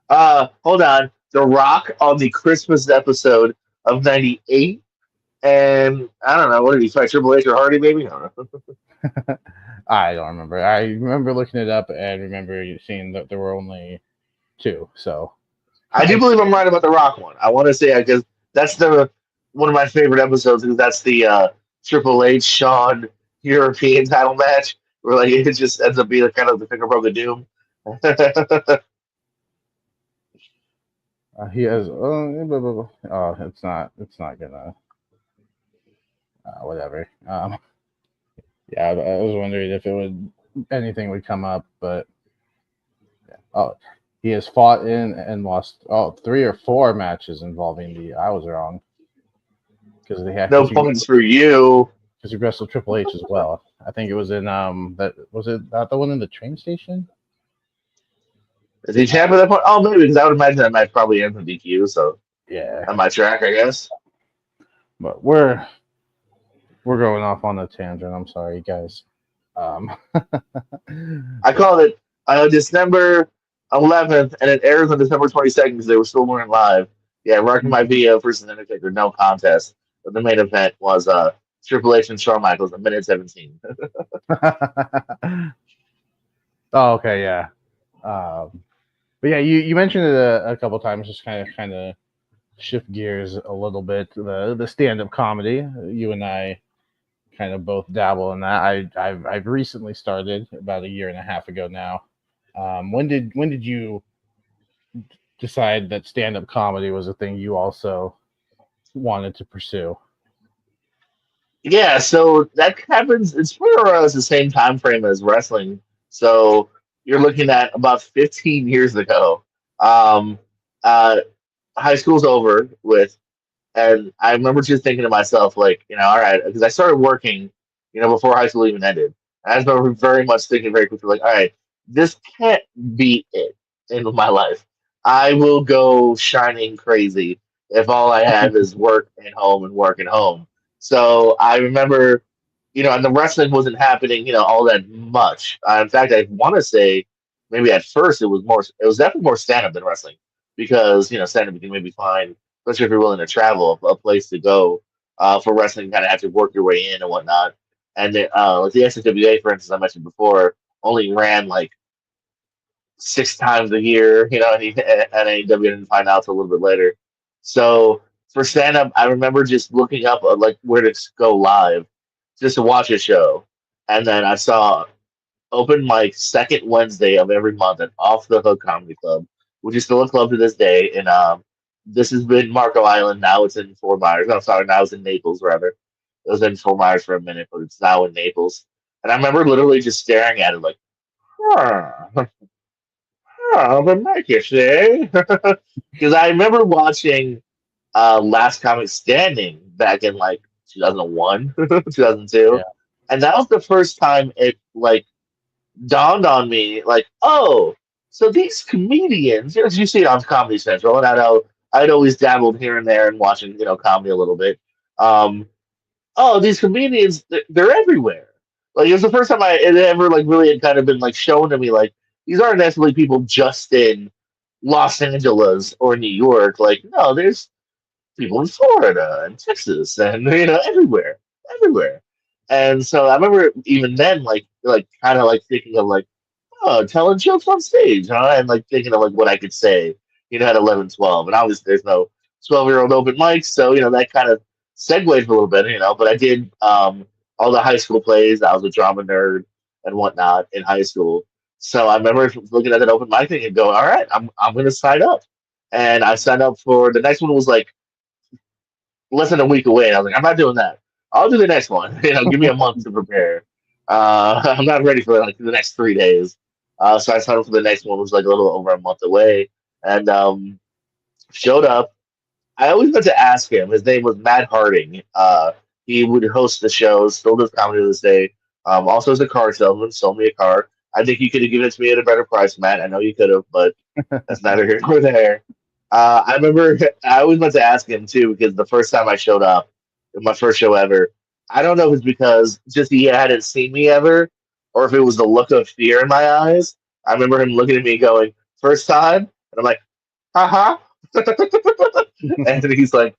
Hold on. The Rock on the Christmas episode of '98, and I don't know what did he fight Triple H or Hardy? Maybe I don't know. I don't remember. I remember looking it up and remember seeing that there were only two. So I do believe I'm right about the Rock one. I want to say because that's the one of my favorite episodes because that's the Triple H Shawn European title match where like it just ends up being kind of the finger of the doom. he has. Oh, it's not. It's not gonna. Whatever. Yeah, I was wondering if it would anything would come up, but yeah. Oh, he has fought in and lost 3 or 4 matches involving the. I was wrong because they had No points for you. because he wrestled Triple H as well. I think it was in that was it not the one in the train station? Is he champ at that point? Oh, maybe because I would imagine that match probably ends in DQ. So Yeah, on my track, I guess. but we're going off on a tangent. I'm sorry, guys. Um, I called it December 11th, and it airs on December 22nd because they were still wearing live. Yeah, Rocky Maivia versus Undertaker, no contest. But the main event was Triple H and Shawn Michaels at minute 17. oh, okay, yeah. But yeah, you mentioned it a couple times, just kind of shift gears a little bit. The stand up comedy, you and I kind of both dabble in that. I've recently started about a year and a half ago now. When did you decide that stand up comedy was a thing you also wanted to pursue? Yeah, so that happens. It's more or less the same time frame as wrestling. So you're looking at about 15 years ago. Um, uh, High school's over with, and I remember just thinking to myself, like, all right, because I started working, before high school even ended. And I just remember very much thinking very quickly, like, all right, this can't be it in my life. I will go shining crazy if all I have is work and home and work and home. So I remember, and the wrestling wasn't happening, all that much. In fact, I want to say maybe at first it was definitely more stand up than wrestling because, stand up you can maybe find, especially if you're willing to travel, a place to go for wrestling, you kind of have to work your way in and whatnot. And like the SWA, for instance, I mentioned before, only ran like 6 times a year, and AEW didn't find out till a little bit later. So for stand up, I remember just looking up like where to go live just to watch a show. And then I saw open mic second Wednesday of every month at Off the Hook Comedy Club, which is still a club to this day. And this has been Marco Island. Now it's in Fort Myers. No, sorry, now it's in Naples, rather. It was in Fort Myers for a minute, but it's now in Naples. And I remember literally just staring at it like, huh, the mic, you see? Because I remember watching Last Comic Standing back in like 2001, 2002. Yeah. And that was the first time it like dawned on me, like, oh, so these comedians, you see it on Comedy Central, and I know I'd always dabbled here and there and watching, comedy a little bit. Um, oh, these comedians, they're everywhere. Like it was the first time it ever like really had kind of been like shown to me, like these aren't necessarily people just in Los Angeles or New York. Like no, there's people in Florida and Texas and everywhere, everywhere. And so I remember even then, like kind of like thinking of like, oh, telling jokes on stage, huh? And like thinking of like what I could say, at 11, 12. And obviously there's no 12-year-old open mics, so that kind of segued for a little bit, But I did all the high school plays. I was a drama nerd and whatnot in high school. So I remember looking at that open mic thing and going, all right, I'm gonna sign up. And I signed up for the next one was like less than a week away. And I was like, I'm not doing that. I'll do the next one. Give me a month to prepare. I'm not ready for like the next 3 days. So I signed up for the next one, which was like a little over a month away, and showed up. I always meant to ask him. His name was Matt Harding. He would host the shows, still does comedy to this day. Also, as a car salesman, sold me a car. I think you could have given it to me at a better price, Matt. I know you could have, but that's neither here nor there. I remember I always meant to ask him too because the first time I showed up, my first show ever, I don't know if it's because just he hadn't seen me ever, or if it was the look of fear in my eyes. I remember him looking at me going, "First time," and I'm like, "Haha," and then he's like,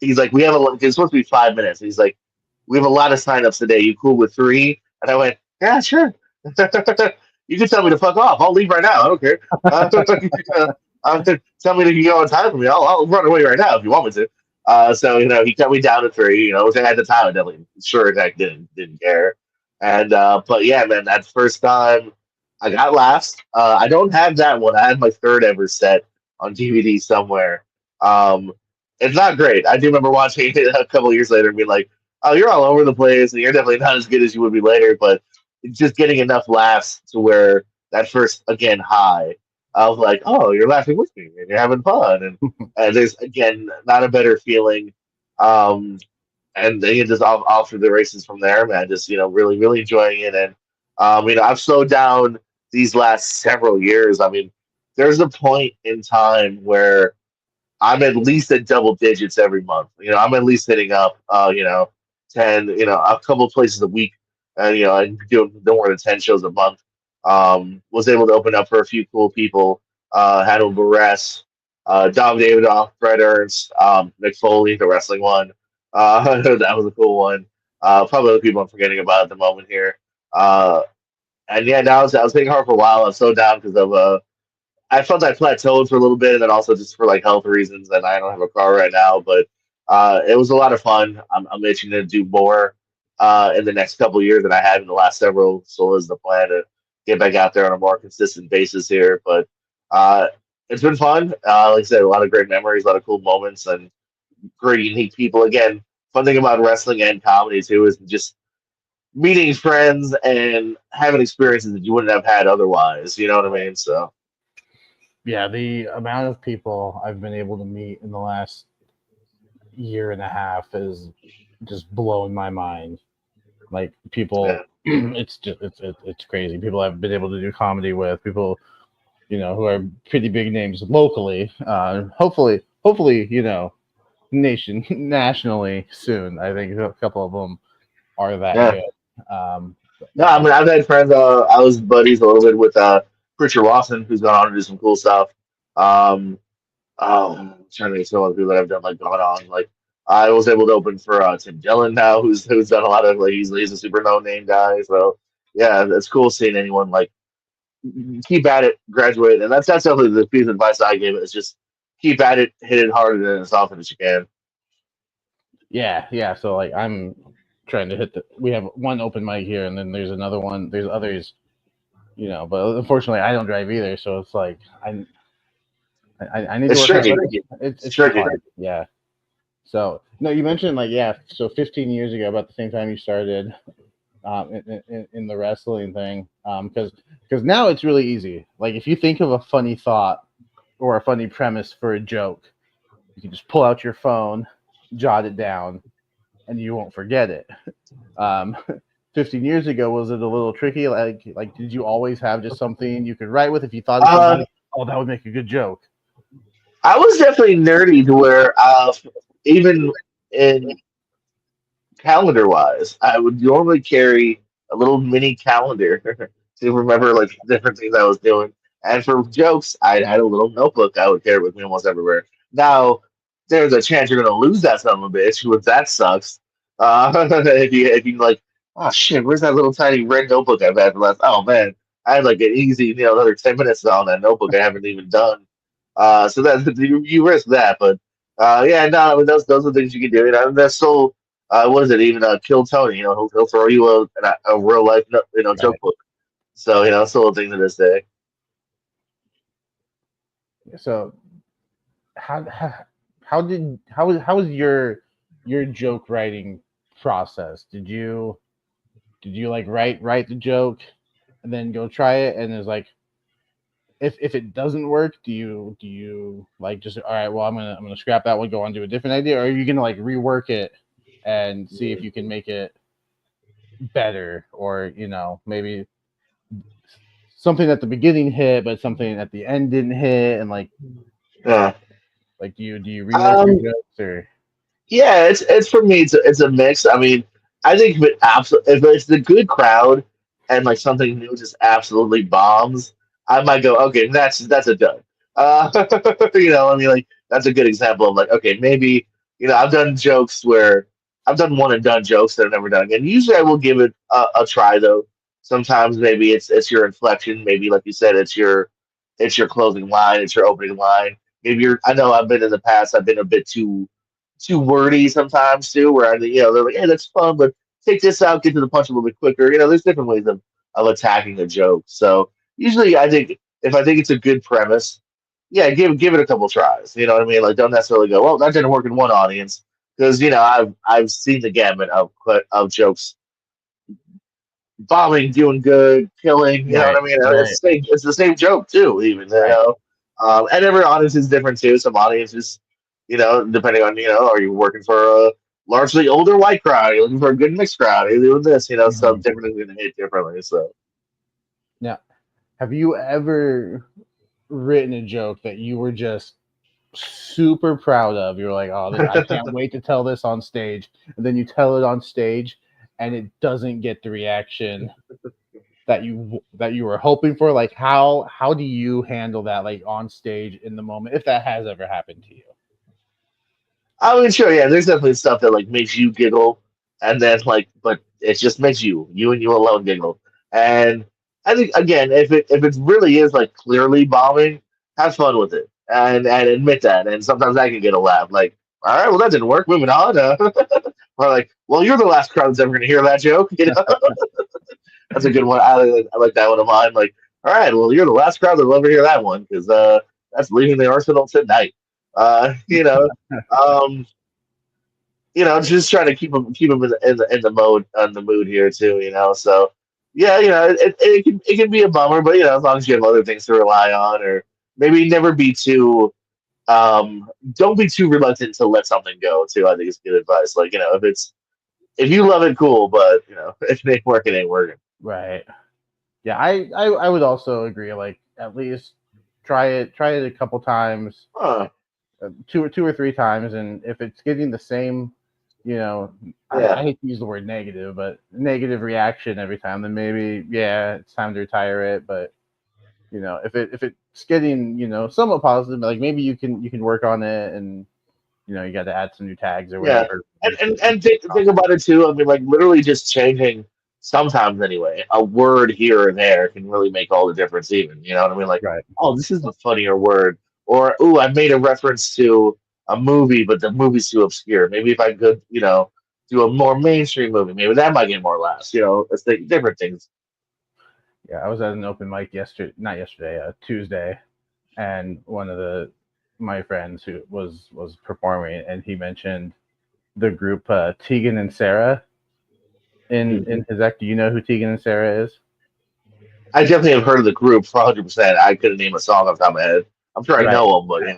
"We have it's supposed to be 5 minutes." He's like, "We have a lot of signups today. You cool with three?" And I went, "Yeah, sure." You can tell me to fuck off. I'll leave right now. I don't care. Tell me that you go on time for me. I'll run away right now if you want me to. So he cut me down to three. Which at the time I definitely sure as heck didn't care. And but yeah, man, that first time I got laughs. I don't have that one. I had my third ever set on DVD somewhere. Um, it's not great. I do remember watching it a couple years later and being like, "Oh, you're all over the place, and you're definitely not as good as you would be later." But just getting enough laughs to where that first again high of like, oh, you're laughing with me and you're having fun, and there's again not a better feeling. Um, and then you just off through the races from there, man. Just really really enjoying it, and I've slowed down these last several years. I mean, there's a point in time where I'm at least at double digits every month. I'm at least hitting up, 10, a couple of places a week. And, I do no more than 10 shows a month. Was able to open up for a few cool people. Hannibal Buress, Dom Davidoff, Fred Ernst, Mick Foley, the wrestling one. That was a cool one. Probably other people I'm forgetting about at the moment here. And yeah, now I was hitting hard for a while. I was so down because of I felt I plateaued for a little bit, and then also just for like health reasons. And I don't have a car right now, but it was a lot of fun. I'm itching to do more in the next couple of years than I have in the last several. So is the plan to get back out there on a more consistent basis here. But uh, it's been fun. Like I said, a lot of great memories, a lot of cool moments, and great unique people. Again, fun thing about wrestling and comedy too is just meeting friends and having experiences that you wouldn't have had otherwise. You know what I mean? So. Yeah, the amount of people I've been able to meet in the last year and a half is just blowing my mind. Like Yeah. people, it's just it's crazy. People I've been able to do comedy with, people who are pretty big names locally. Hopefully, nationally soon. I think a couple of them are that Yeah. good. Um, No, I mean I've had friends. I was buddies a little bit with Pritchard Lawson, who's gone on to do some cool stuff. Um, I'm trying to think of some other people that I've done like gone on. Like I was able to open for Tim Dillon now, who's done a lot of like he's a super known name guy. So yeah, it's cool seeing anyone like keep at it, graduate, and that's definitely the piece of advice I gave it. Is just keep at it, hit it harder and as often as you can. yeah. So like I'm trying to hit the. We have one open mic here, and then there's another one. There's others, but unfortunately I don't drive either. So it's like I need to It's work on tricky. it. It's It's just tricky. hard. Yeah. So no, you mentioned like yeah. So 15 years ago, about the same time you started in the wrestling thing, because now it's really easy. Like if you think of a funny thought or a funny premise for a joke, you can just pull out your phone, jot it down, and you won't forget it. Um, 15 years ago, was it a little tricky? Like, did you always have just something you could write with if you thought of Uh, something? Oh, that would make a good joke. I was definitely nerdy to where even in calendar wise, I would normally carry a little mini calendar to remember like different things I was doing. And for jokes, I had a little notebook I would carry with me almost everywhere. Now, there's a chance you're gonna lose that son of a bitch, which that sucks. If you like, oh shit, where's that little tiny red notebook I've had for the last? Oh man, I had like an easy, another 10 minutes on that notebook I haven't even done. So that you risk that, but yeah, no, I mean those are things you can do. That's still what is it? Even Kill Tony, he'll throw you a real life, Right. joke book. So it's still a thing to this day. So how how how was your joke writing process? Did you like write the joke and then go try it and it's like if it doesn't work, do you like just all right, well I'm gonna scrap that one, go on to a different idea, or are you gonna like rework it and see if you can make it better, or maybe something at the beginning hit but something at the end didn't hit and like Yeah. Like, do you rework your Um, jokes or? Yeah, it's for me. It's a mix. I mean, I think if it's the good crowd and like something new just absolutely bombs, I might go, okay, that's a dud. Uh, I mean, like that's a good example of like, okay, maybe I've done jokes where I've done one and done jokes that I've never done again. Usually, I will give it a try though. Sometimes maybe it's your inflection. Maybe like you said, it's your closing line, it's your opening line. Maybe you're. I know I've been in the past. I've been a bit too wordy sometimes too, where they're like, hey, that's fun, but take this out, get to the punch a little bit quicker. There's different ways of attacking a joke. So usually, I think if I think it's a good premise, yeah, give it a couple tries. You know what I mean? Like, don't necessarily go, well, that didn't work in one audience because I've seen the gamut of jokes bombing, doing good, killing. You know what Right, I mean? right. It's the same joke too, even. Right. And every audience is different too. Some audiences, depending on are you working for a largely older white crowd? You're looking for a good mixed crowd. You're doing this, so Mhm. different things going to hit differently. So Now, have you ever written a joke that you were just super proud of? You're like, oh, I can't wait to tell this on stage, and then you tell it on stage, and it doesn't get the reaction that you were hoping for. Like, how do you handle that, like on stage in the moment, if that has ever happened to you? I mean, sure, yeah. There's definitely stuff that like makes you giggle, and then like, but it just makes you and you alone giggle. And I think again, if it really is like clearly bombing, have fun with it and admit that. And sometimes I can get a laugh. Like, all right, well that didn't work. Moving on. Or like, well, you're the last crowd that's ever going to hear that joke. That's a good one. I like that one of mine. Like, all right, well, you're the last crowd that'll ever hear that one because that's leaving the arsenal tonight. Uh, you know. Um, just trying to keep them in the mode on the mood here too. So yeah, it can be a bummer, but as long as you have other things to rely on, or maybe never be too don't be too reluctant to let something go too. I think is good advice. Like if you love it, cool, but if it ain't working, it ain't working. Right. Yeah, I would also agree. Like, at least try it a couple times, Huh. two or three times, and if it's getting the same, you know, I Yeah, hate to use the word negative, but negative reaction every time, then maybe yeah, it's time to retire it. But if it's getting somewhat positive, like maybe you can work on it, and you got to add some new tags or yeah, whatever. and think about it too. I mean, like literally just changing sometimes anyway. A word here or there can really make all the difference. Even you know what I mean? Like, Right. oh, this is a funnier word, or ooh, I made a reference to a movie, but the movie's too obscure. Maybe if I could, do a more mainstream movie, maybe that might get more laughs. It's different things. Yeah, I was at an open mic yesterday, not yesterday, Tuesday, and one of my friends who was performing, and he mentioned the group Tegan and Sarah in Mhm. his act. Do you know who Tegan and Sarah is? I definitely have heard of the group for 100%. I couldn't name a song off the top of my head. I'm sure I Right. know them, but yeah,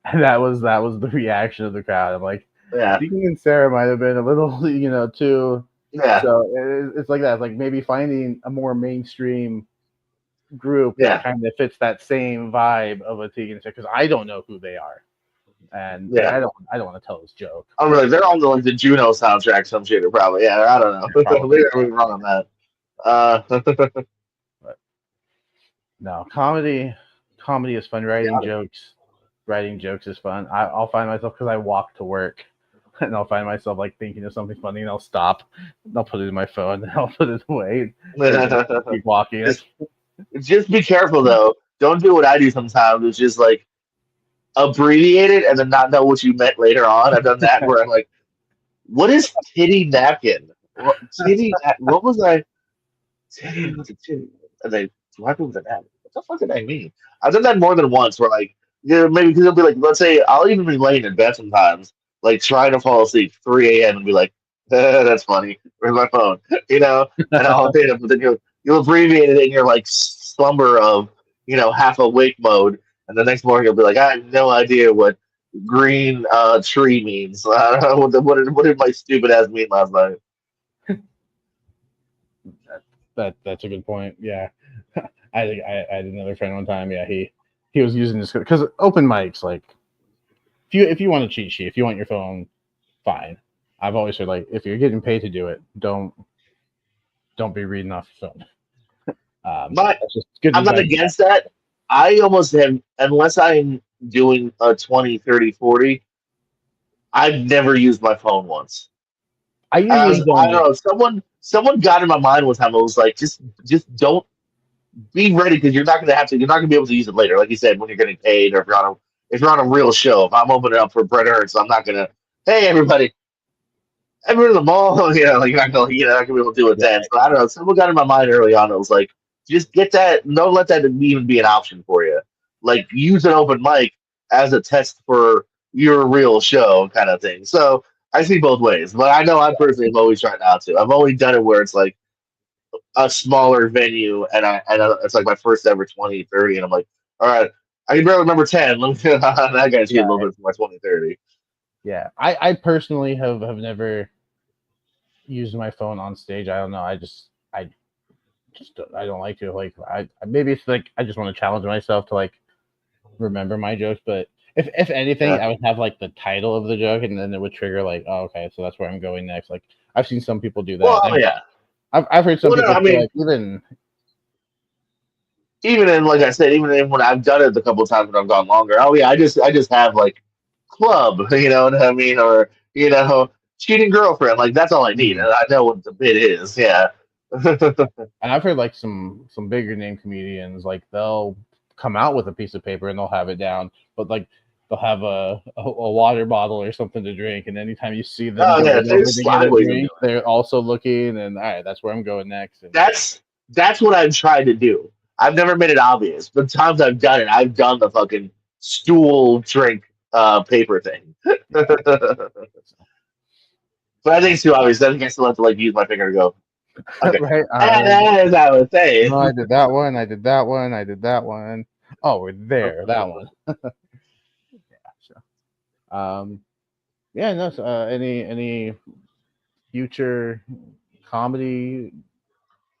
And that was the reaction of the crowd. I'm like, yeah, Tegan and Sarah might have been a little, too. yeah, So it's like that. It's like maybe finding a more mainstream group that yeah, kind of fits that same vibe of a Tegan and Sarah, because I don't know who they are, and like yeah. I don't want to tell this joke. I'm really, they're on the Juno soundtrack, some shit, probably. Yeah, I don't know. Probably. Maybe I'm wrong on that. Uh, But no, comedy is fun. Writing jokes is fun. I'll find myself, because I walk to work, and I'll find myself like thinking of something funny, and I'll stop, and I'll put it in my phone, and I'll put it away, and just keep walking. just, just be careful though. Don't do what I do sometimes. It's just like abbreviate it and then not know what you meant later on. I've done that where I'm like, what is titty napkin? What was I? Titty was a titty. And they wipe it with a napkin. What the fuck did I mean? I've done that more than once where like, maybe because it'll be like, let's say I'll even be laying in bed sometimes, like trying to fall asleep 3 a.m. and be like, that's funny. Where's my phone? And I'll hit it, but then you'll abbreviate it in your like slumber of, half awake mode. And the next morning you'll be like, I have no idea what green tree means. I don't know what did my stupid ass mean last night. That's a good point. Yeah, I think I had another friend one time. Yeah, he was using this because open mics, like, if you want a cheat sheet, if you want your phone, fine. I've always said like if you're getting paid to do it, don't be reading off your phone. But That's just good I'm not advice. against that. I almost have, unless I'm doing a 20, 30, 40. I've never used my phone once. I usually I don't don't either. know. Someone got in my mind one time. It was like, just don't be ready because you're not gonna have to. You're not gonna be able to use it later, like you said, when you're getting paid or if you're on a real show. If I'm opening up for Bret Hart, so I'm not gonna. Hey everybody, everyone in the mall. Like you're not gonna be able to do it then. Right. So I don't know. Someone got in my mind early on. It was like, just get that. Don't let that even be an option for you. Like use an open mic as a test for your real show kind of thing. So I see both ways, but I know I personally have always tried not to. I've only done it where it's like a smaller venue, and it's like my first ever 20, 30, and I'm like, all right, I can barely remember 10. Let me I gotta cheat a little Right. bit for my 20, 30. Yeah. I personally have never used my phone on stage. I don't know. I just I don't like to like maybe it's like I just want to challenge myself to like remember my jokes, but if anything, Yeah. I would have like the title of the joke, and then it would trigger like, oh, okay, so that's where I'm going next. Like I've seen some people do that. Well, yeah. I've heard some Well, no, people I say mean, like even even in like I said, even in, when I've done it a couple of times when I've gone longer. Oh yeah, I just have like club, you know what I mean, or cheating girlfriend. Like that's all I need, Mhm. and I know what the bit is. Yeah. And I've heard like some bigger name comedians like they'll come out with a piece of paper and they'll have it down, but like they'll have a water bottle or something to drink, and anytime you see them Oh yeah, going over there's to get a slyways of doing drink, they're also looking, and all right, that's where I'm going next. And that's what I've tried to do. I've never made it obvious, but times I've done it, I've done the fucking stool drink paper thing. yeah, But I think it's too obvious. I think I still have to like use my finger to go. Okay, right. as I was No, I saying. did that one. I did that one. I did that one. Oh, we're there. That one. So, yeah. No. So, any future comedy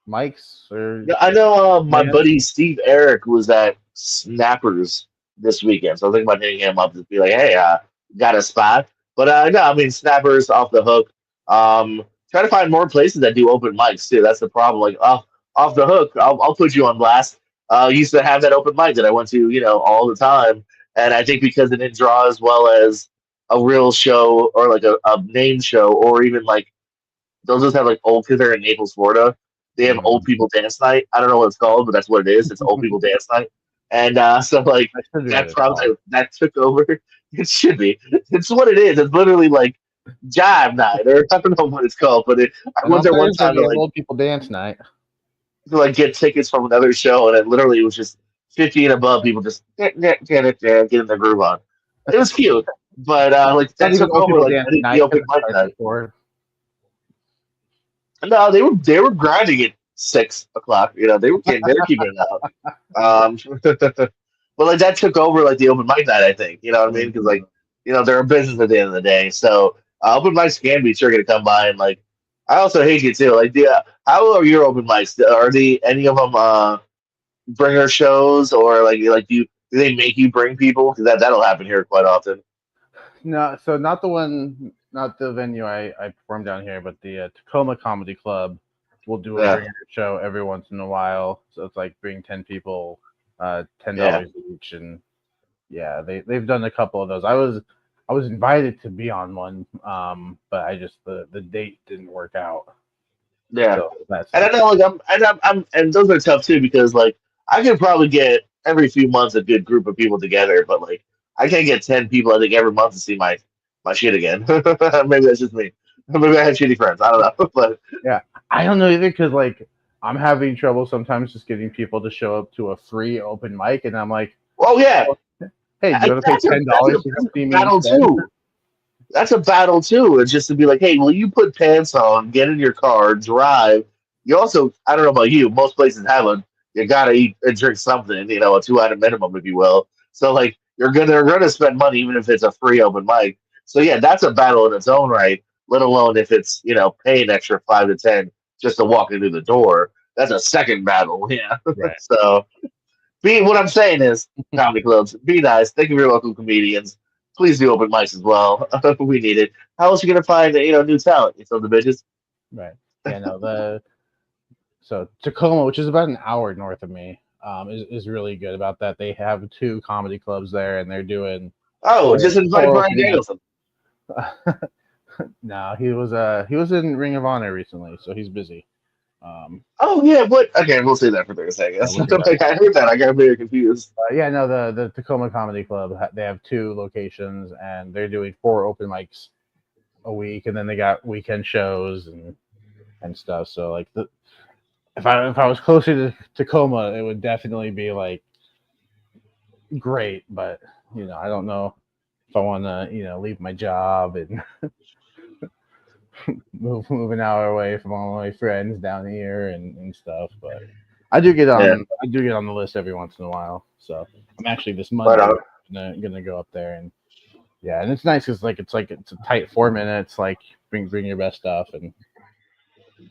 mics or Yeah, I know my plans? buddy Steve Eric was at Snappers this weekend, so I think about hitting him up to be like, "Hey, got a spot?" But no, I mean Snappers off the hook. Try to find more places that do open mics too. That's the problem. Like off the hook, I'll put you on blast. Used to have that open mic that I went to, all the time, and I think because it didn't draw as well as a real show or like a name show, or even like they'll just have like old because they're in Naples, Florida. They have old Mm. people dance night. I don't know what it's called, but that's what it is. It's old people dance night, and so like That should be what that it's called. probably that took over. It should be. It's what it is. It's literally like jive night, or I don't know what it's called, but I And went on there one Thursday time they have old people dance night. to like get tickets from another show, and it literally was just 50 and above people just getting their groove on. It was cute, but like Not that even took old over people like dance any night open because it mic starts night. at 4. No, they were grinding at 6 o'clock. They were keeping it out. But like that took over like the open mic night. I think you know what I mean because Mhm. like they're a business at the end of the day. So open mics can be sure to come by and like I also hate it too. Like how are your open mics? Are they any of them bringer shows or like do they make you bring people? Because that'll happen here quite often. No, so not the one, not the venue I perform down here, but the Tacoma Comedy Club will do a Yeah, bringer show every once in a while. So it's like bring 10 people, ten yeah. dollars each, and yeah, they've done a couple of those. I was invited to be on one, but I just the date didn't work out, Yeah, so that and I sucks. know like and those are tough too because like I could probably get every few months a good group of people together, but like I can't get 10 people I think every month to see my shit again. Maybe that's just me. Maybe I have shitty friends. I don't know, but Yeah, I don't know either because like I'm having trouble sometimes just getting people to show up to a free open mic, and I'm like, well, yeah, well, hey, do you want to pay that's a ten that's a, dollars to that's come a see me battle instead? too. That's a battle too. It's just to be like, hey, will you put pants on, get in your car, drive? You also, I don't know about you, most places have you gotta eat and drink something, a 2 item minimum, if you will. So like they're gonna spend money even if it's a free open mic. So yeah, that's a battle in its own right. Let alone if it's pay an extra 5 to 10 just to walk into the door. That's a second battle. Yeah. Right. So what I'm saying is comedy clubs, be nice. Think of your local comedians. please do open mics as well. We need it. How else are you gonna find new talent? You know the bitches. Right. Yeah. No. So Tacoma, which is about an hour north of me, is really good about that. They have 2 comedy clubs there, and they're doing Oh, four just invite four Brian open mics. Danielson. No, he was in Ring of Honor recently, so he's busy. Oh yeah, what? Okay, we'll say that for 30 Yeah, seconds. we'll do that. I heard that. I got very confused. Yeah, no, the Tacoma Comedy Club, they have 2 locations, and they're doing 4 open mics a week, and then they got weekend shows and stuff. So like if I was closer to Tacoma, it would definitely be like great, but I don't know if I want to leave my job and move an hour away from all my friends down here and stuff. But I do get Yeah, on the list every once in a while. So I'm actually this right Monday on. gonna go up there, and yeah, and it's nice because it's a tight 4 minutes. Like bring your best stuff, and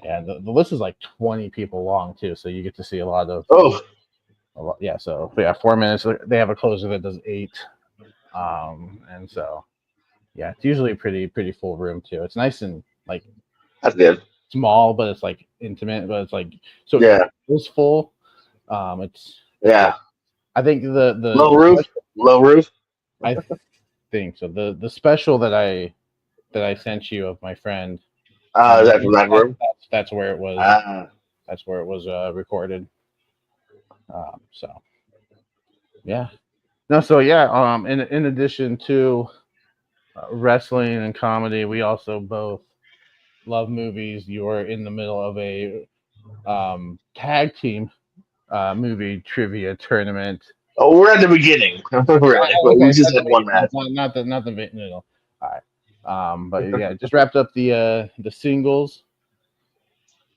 yeah, the list is like 20 people long too, so you get to see a lot of Oh, yeah. So but yeah, 4 minutes. They have a closer that does 8, and so yeah, it's usually a pretty full room too. It's nice and like that's good. small, but it's like intimate, but it's like so it Yeah, feels full. It's good. yeah. I think Low the roof, special, low roof. I think so. The special that I sent you of my friend, Is that from that room? that's where it was. Ah, That's where it was recorded. So yeah. No, so yeah. In addition to wrestling and comedy, we also both love movies. You're in the middle of a tag team movie trivia tournament. oh, we're at the beginning. Really, but we Okay, so just at the had one beginning, match. not the middle. All right. But yeah, just wrapped up the singles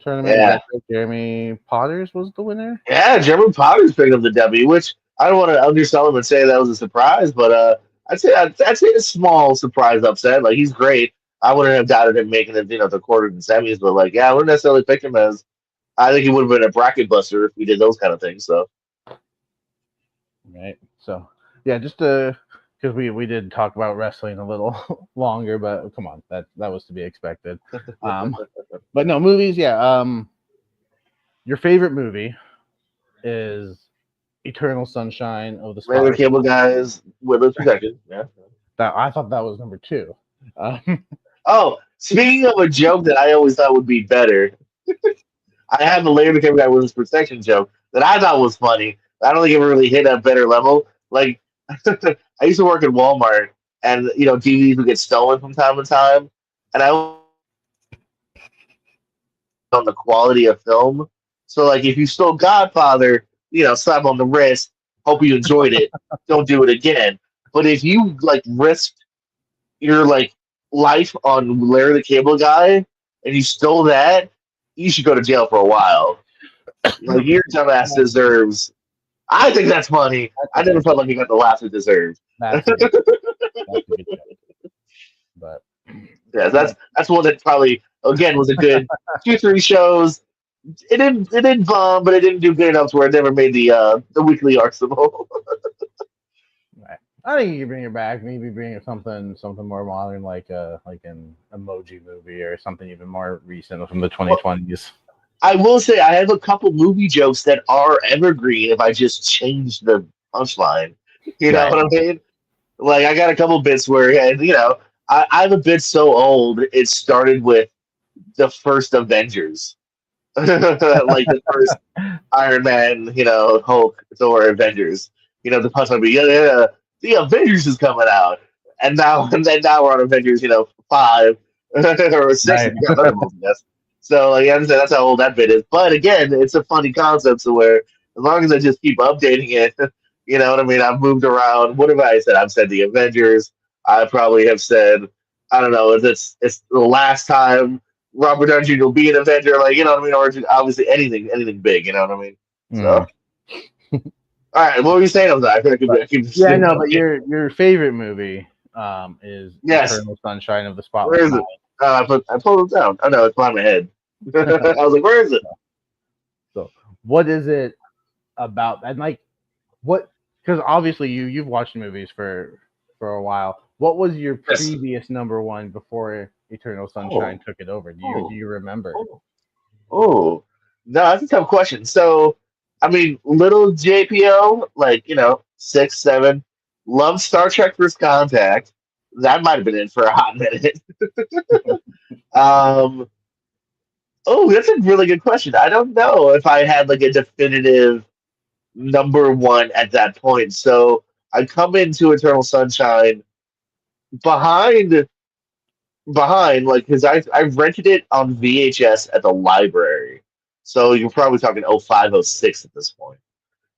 tournament. You Yeah, guys, Jeremy Potters was the winner. yeah. Jeremy Potter's picked up the W, which I don't want to undersell him and say that was a surprise, but I'd say a small surprise upset. Like he's great. I wouldn't have doubted him making it, the quarters and semis, but like, yeah, I wouldn't necessarily pick him as. I think he would have been a bracket buster if we did those kind of things. So Right. So yeah, just because we did talk about wrestling a little longer, but come on, that was to be expected. Um, but no movies. Yeah. Your favorite movie is Eternal Sunshine of the man, the Spotless. cable guys with us protection. Yeah. That I thought that was number 2. Um, Oh, speaking of a joke that I always thought would be better, I have a layer the cable guy with his protection joke that I thought was funny. I don't think it really hit a better level. Like I used to work at Walmart, and DVDs would get stolen from time to time, and I on the quality of film. So like if you stole Godfather, slap on the wrist. Hope you enjoyed it. Don't do it again. But if you like risked your like life on Larry the Cable Guy and you stole that, you should go to jail for a while. Like your dumbass deserves. I think that's funny. I never felt like he got the laugh it deserved. that's a good, that's a good joke. But Yeah, yeah, that's one that probably again was a good 2 3 shows. It didn't bomb, but it didn't do good enough to where it never made the weekly arsenal. right. I think you can bring it back. Maybe bring something more modern, like an Emoji Movie or something even more recent from the 2020s. I will say I have a couple movie jokes that are evergreen if I just change the punchline. You know Right. what I mean? Like I got a couple bits where, and I have a bit so old it started with the first Avengers, like the first Iron Man, Hulk, Thor, Avengers. The punchline be yeah, the Avengers is coming out, and now we're on Avengers, 5 or 6 if Right. you got Thunderbolts, I guess. So like, I understand that's how old that bit is. But again, it's a funny concept. So where as long as I just keep updating it, you know what I mean. I've moved around. What have I said? I've said the Avengers. I probably have said I don't know. It's the last time Robert Downey Jr. will be an Avenger, like you know what I mean, or obviously anything big, you know what I mean. So, Mm. all right, what were you saying? I feel like But I keep yeah, saying no, but okay. your favorite movie is Yes, Eternal Sunshine of the where Spotless is Mind. it? I pulled it down. Oh no, it's behind my head. I was like, where is it? So, what is it about? And like, what? Because obviously you've watched movies for a while. What was your Yes. previous number one before Eternal Sunshine Oh, took it over? Do oh, you remember? oh, oh. No, that's a tough question. So, I mean, little JPO, like, 6, 7, loved Star Trek First Contact. That might have been in for a hot minute. Um, oh, that's a really good question. I don't know if I had like a definitive number one at that point. So I come into Eternal Sunshine behind like because I rented it on VHS at the library. So you're probably talking 05, 06 at this point.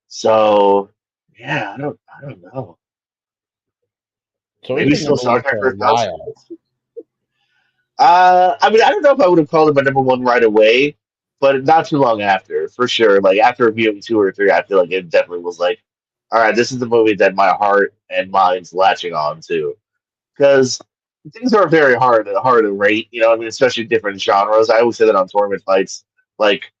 So yeah, I don't know. So it's Maybe been still number Star one Trek for a First Contact. while. I mean, I don't know if I would have called it my number one right away, but not too long after, for sure. Like after viewing two or three, I feel like it definitely was like, all right, this is the movie that my heart and mind's latching on to. Because things are very hard to rate. I mean, especially different genres. I always say that on tournament fights. Like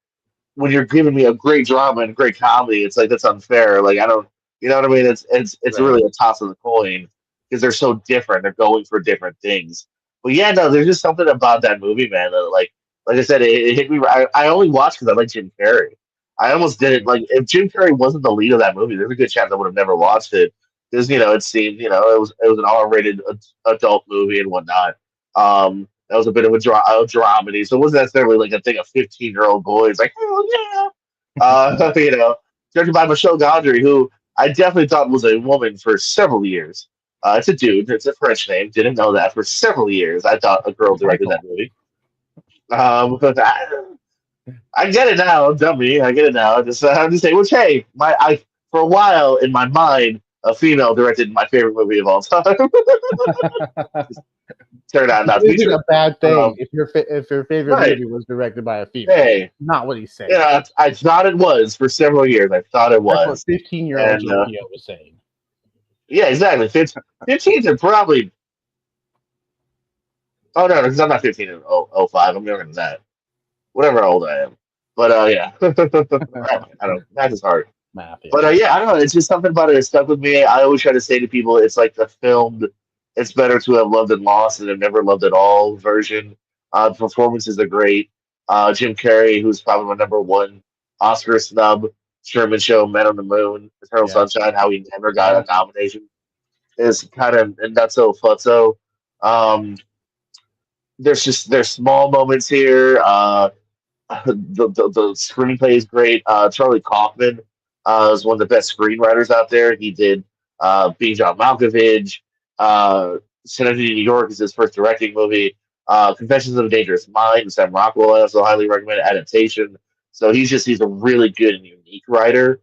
when you're giving me a great drama and a great comedy, it's like that's unfair. Like I don't, you know what I mean? It's Right. really a toss of the coin because they're so different. They're going for different things. But yeah, no, there's just something about that movie, man. That like I said, it hit me. I only watched because I like Jim Carrey. I almost didn't like if Jim Carrey wasn't the lead of that movie. There's a good chance I would have never watched it because it seemed it was an R-rated adult movie and whatnot. That was a bit of a dramedy, so it wasn't necessarily like a thing of 15-year-old boys like hell yeah, judged by Michelle Gondry, who I definitely thought was a woman for several years. It's a dude. It's a French name. Didn't know that for several years. I thought a girl directed that Michael. movie. But I get it now, dummy. I get it now. I'm just saying, which hey, I for a while in my mind, a female directed my favorite movie of all time. Turned out not to It be isn't true. a bad thing Um, if your favorite right. movie was directed by a female. Hey, Not what he's saying. I thought it was for several years. I thought it That's what was, 15-year-old and JPO was saying. yeah, exactly. 15s are probably. Oh no, because I'm not 15 in 05. I'm younger than that. Whatever how old I am. But yeah, I don't. Math is hard. Math, But yeah. yeah, I don't know. It's just something about it that stuck with me. I always try to say to people, it's like the filmed "It's Better to Have Loved and Lost than Have Never Loved at All" version. The performances are great. Jim Carrey, who's probably my number one Oscar snub, Sherman Show, Men on the Moon, Eternal Yeah. Sunshine, how he never got Yeah. a nomination is kind of nutso futso. Um, there's small moments here. The screenplay is great. Charlie Kaufman is one of the best screenwriters out there. He did Being John Malkovich. Synecdoche, New York is his first directing movie. Confessions of a Dangerous Mind, Sam Rockwell, I also highly recommend adaptation. So he's a really good and unique writer.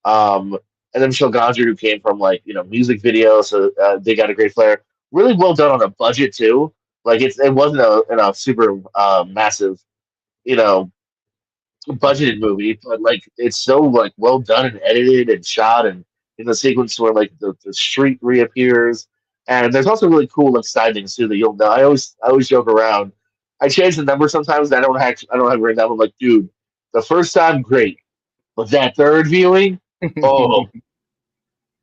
And then Michelle Gondry, who came from like music videos, so they got a great flair. Really well done on a budget too. Like it wasn't a super massive you know budgeted movie, but like it's so like well done and edited and shot, and in the sequence where like the street reappears, and there's also really cool like side things too that you'll know. I always joke around. I change the number sometimes. I don't have it written down. I'm like, dude, the first time great, but that third viewing, oh,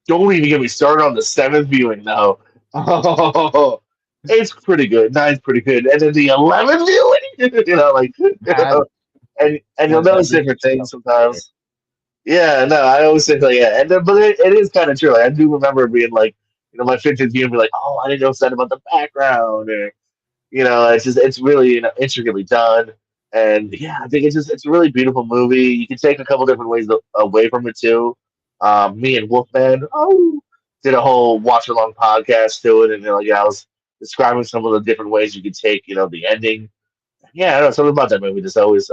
don't even get me started on the seventh viewing now. Oh, it's pretty good. Nine's pretty good, and then the 11th viewing, Had and you'll had that notice different repeat things stuff there. sometimes. Yeah, no, I always think like yeah, and then, but it is kind of true. Like I do remember being like, my 50th view and be like, oh, I didn't know that about the background, or it's really intricately done, and yeah, I think it's a really beautiful movie. You can take a couple different ways away from it too. Me and Wolfman, did a whole watch along podcast to it, and I was describing some of the different ways you could take the ending. Yeah, I don't know, something about that movie just always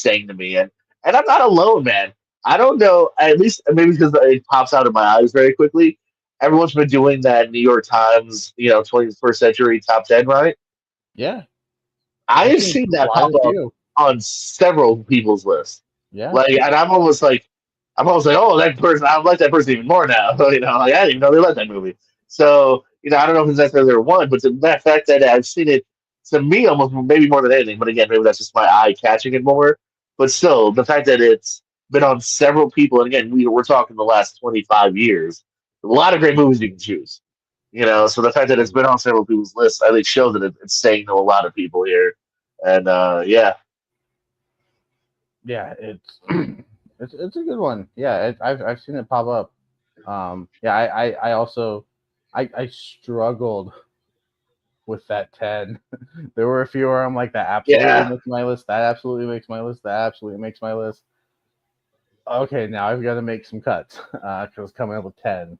saying to me, and I'm not alone, man. I don't know, at least maybe because it pops out of my eyes very quickly. Everyone's been doing that New York Times, 21st century top 10, right? Yeah. I I've have seen seen that quite pop a up few. on several people's lists. Yeah. Like, and I'm almost like, oh, that person, I like that person even more now. Like I didn't even know they liked that movie. So, I don't know if it's necessarily their one, but the fact that I've seen it to me almost maybe more than anything. But again, maybe that's just my eye catching it more. But still, the fact that it's been on several people, and again, we're talking the last 25 years. A lot of great movies you can choose. So the fact that it's been on several people's lists, I think, shows that it's staying to a lot of people here. And yeah, Yeah, it's it's a good one. Yeah, I've seen it pop up. Yeah, I also I struggled with that 10. There were a few where I'm like, that absolutely yeah. makes my list. That absolutely makes my list. That absolutely makes my list. Okay, now I've got to make some cuts because coming up with 10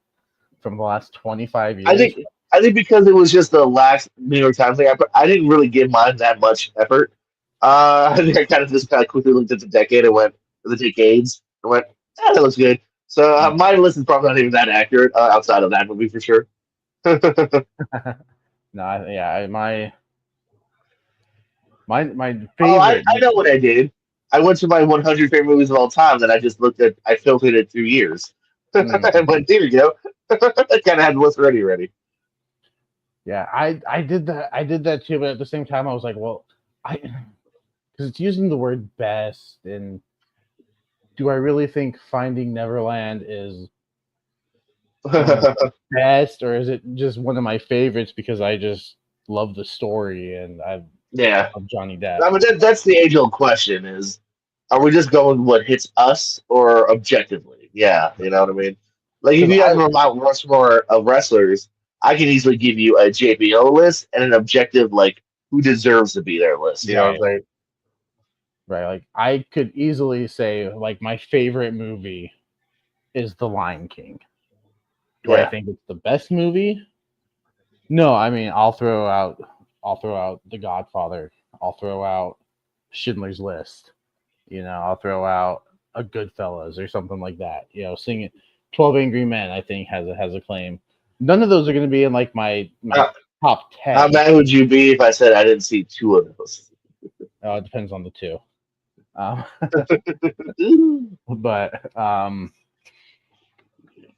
from the last 25 I years. think I think because it was just the last New York Times thing, I didn't really give mine that much effort. I think I kind of just kind of quickly looked at the decade and went, or the decades, and went, that looks good. So my list is probably not even that accurate outside of that movie for sure. No, yeah, my Oh, favorite. I know what I did. I went to my 100 favorite movies of all time, and I just looked at, I filtered it through years. And went, here we go. I kind of had the list ready. Yeah, I did that. I did that too, but at the same time, I was like, well, I because it's using the word best, and do I really think Finding Neverland is one of the best, or is it just one of my favorites because I just love the story and I Yeah. love Johnny Depp? I mean, that's the age-old question is, are we just going with what hits us or objectively? Yeah, you know what I mean? Like, if Because you have a Mount Rushmore of wrestlers, I can easily give you a JBO list and an objective, like, who deserves to be their list. You know right, what I'm saying? right, like I could easily say like my favorite movie is The Lion King. Do I Yeah. think it's the best movie? No, I mean I'll throw out The Godfather. I'll throw out Schindler's List. I'll throw out a Goodfellas or something like that. Singing 12 Angry Men, I think has a claim. None of those are going to be in like my How, top how 10. mad would you be if I said I didn't see two of those? It depends on the two. Um, but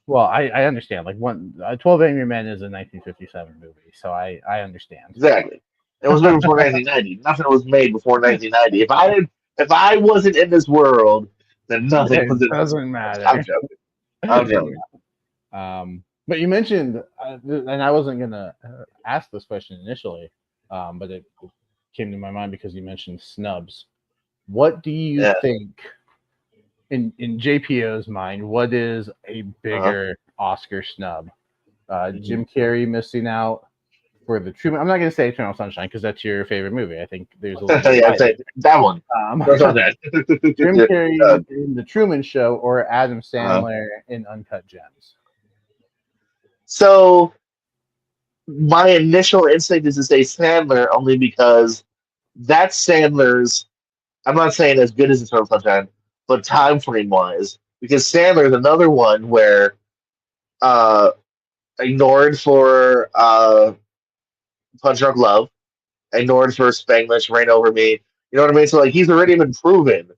well, I understand. Like 12 Angry Men is a 1957 movie, so I understand. Exactly. It was made before 1990. Nothing was made before 1990. If I wasn't in this world, then nothing was It in this doesn't world. I'm matter. joking. I'm joking. But you mentioned, and I wasn't gonna ask this question initially, but it came to my mind because you mentioned snubs. What do you Yeah. think, in JPO's mind, what is a Uh-huh. bigger Oscar snub? Mhm. Jim Carrey missing out for the Truman. I'm not gonna say Eternal Sunshine because that's your favorite movie. I think there's a little bit of Yeah, I'd say bias. that one. That's on that. Jim Uh, Carrey in The Truman Show or Adam uh, Sandler in Uncut Gems. so my initial instinct is to say Sandler only because that's Sandler's. I'm not saying as good as Eternal Sunshine, but time frame wise, because Sandler's another one where uh, ignored for Punch Drunk Love, ignored for Spanglish, Rain Over Me. You know what I mean? So like he's already been proven.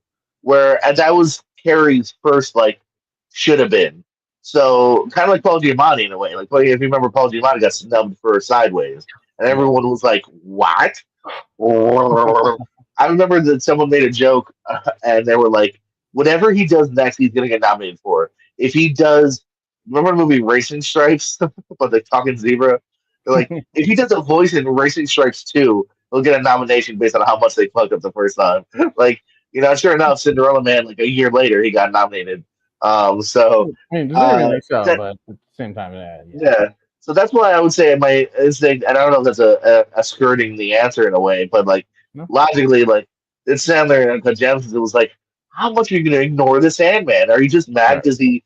And that was Carrie's first like should have been. So kind of like Paul Giamatti in a way. Like if you remember, Paul Giamatti got snubbed for Sideways, and Yeah. everyone was like, "What?" I remember that someone made a joke, and they were like, "Whatever he does next, he's gonna get nominated for. If he does, remember the movie Racing Stripes, but the talking zebra? They're like, if he does a voice in Racing Stripes 2, he'll get a nomination based on how much they fucked up the first time. Like, sure enough, Cinderella Man, like a year later, he got nominated. So I mean, uh, deservingly so, that but at the same time, yeah. yeah. So that's why I would say my instinct, and I don't know if that's a skirting the answer in a way, but like No? logically, like it's Sandler and Gems. It was like, how much are you going to ignore this Sandman? Are you just mad Right. because he,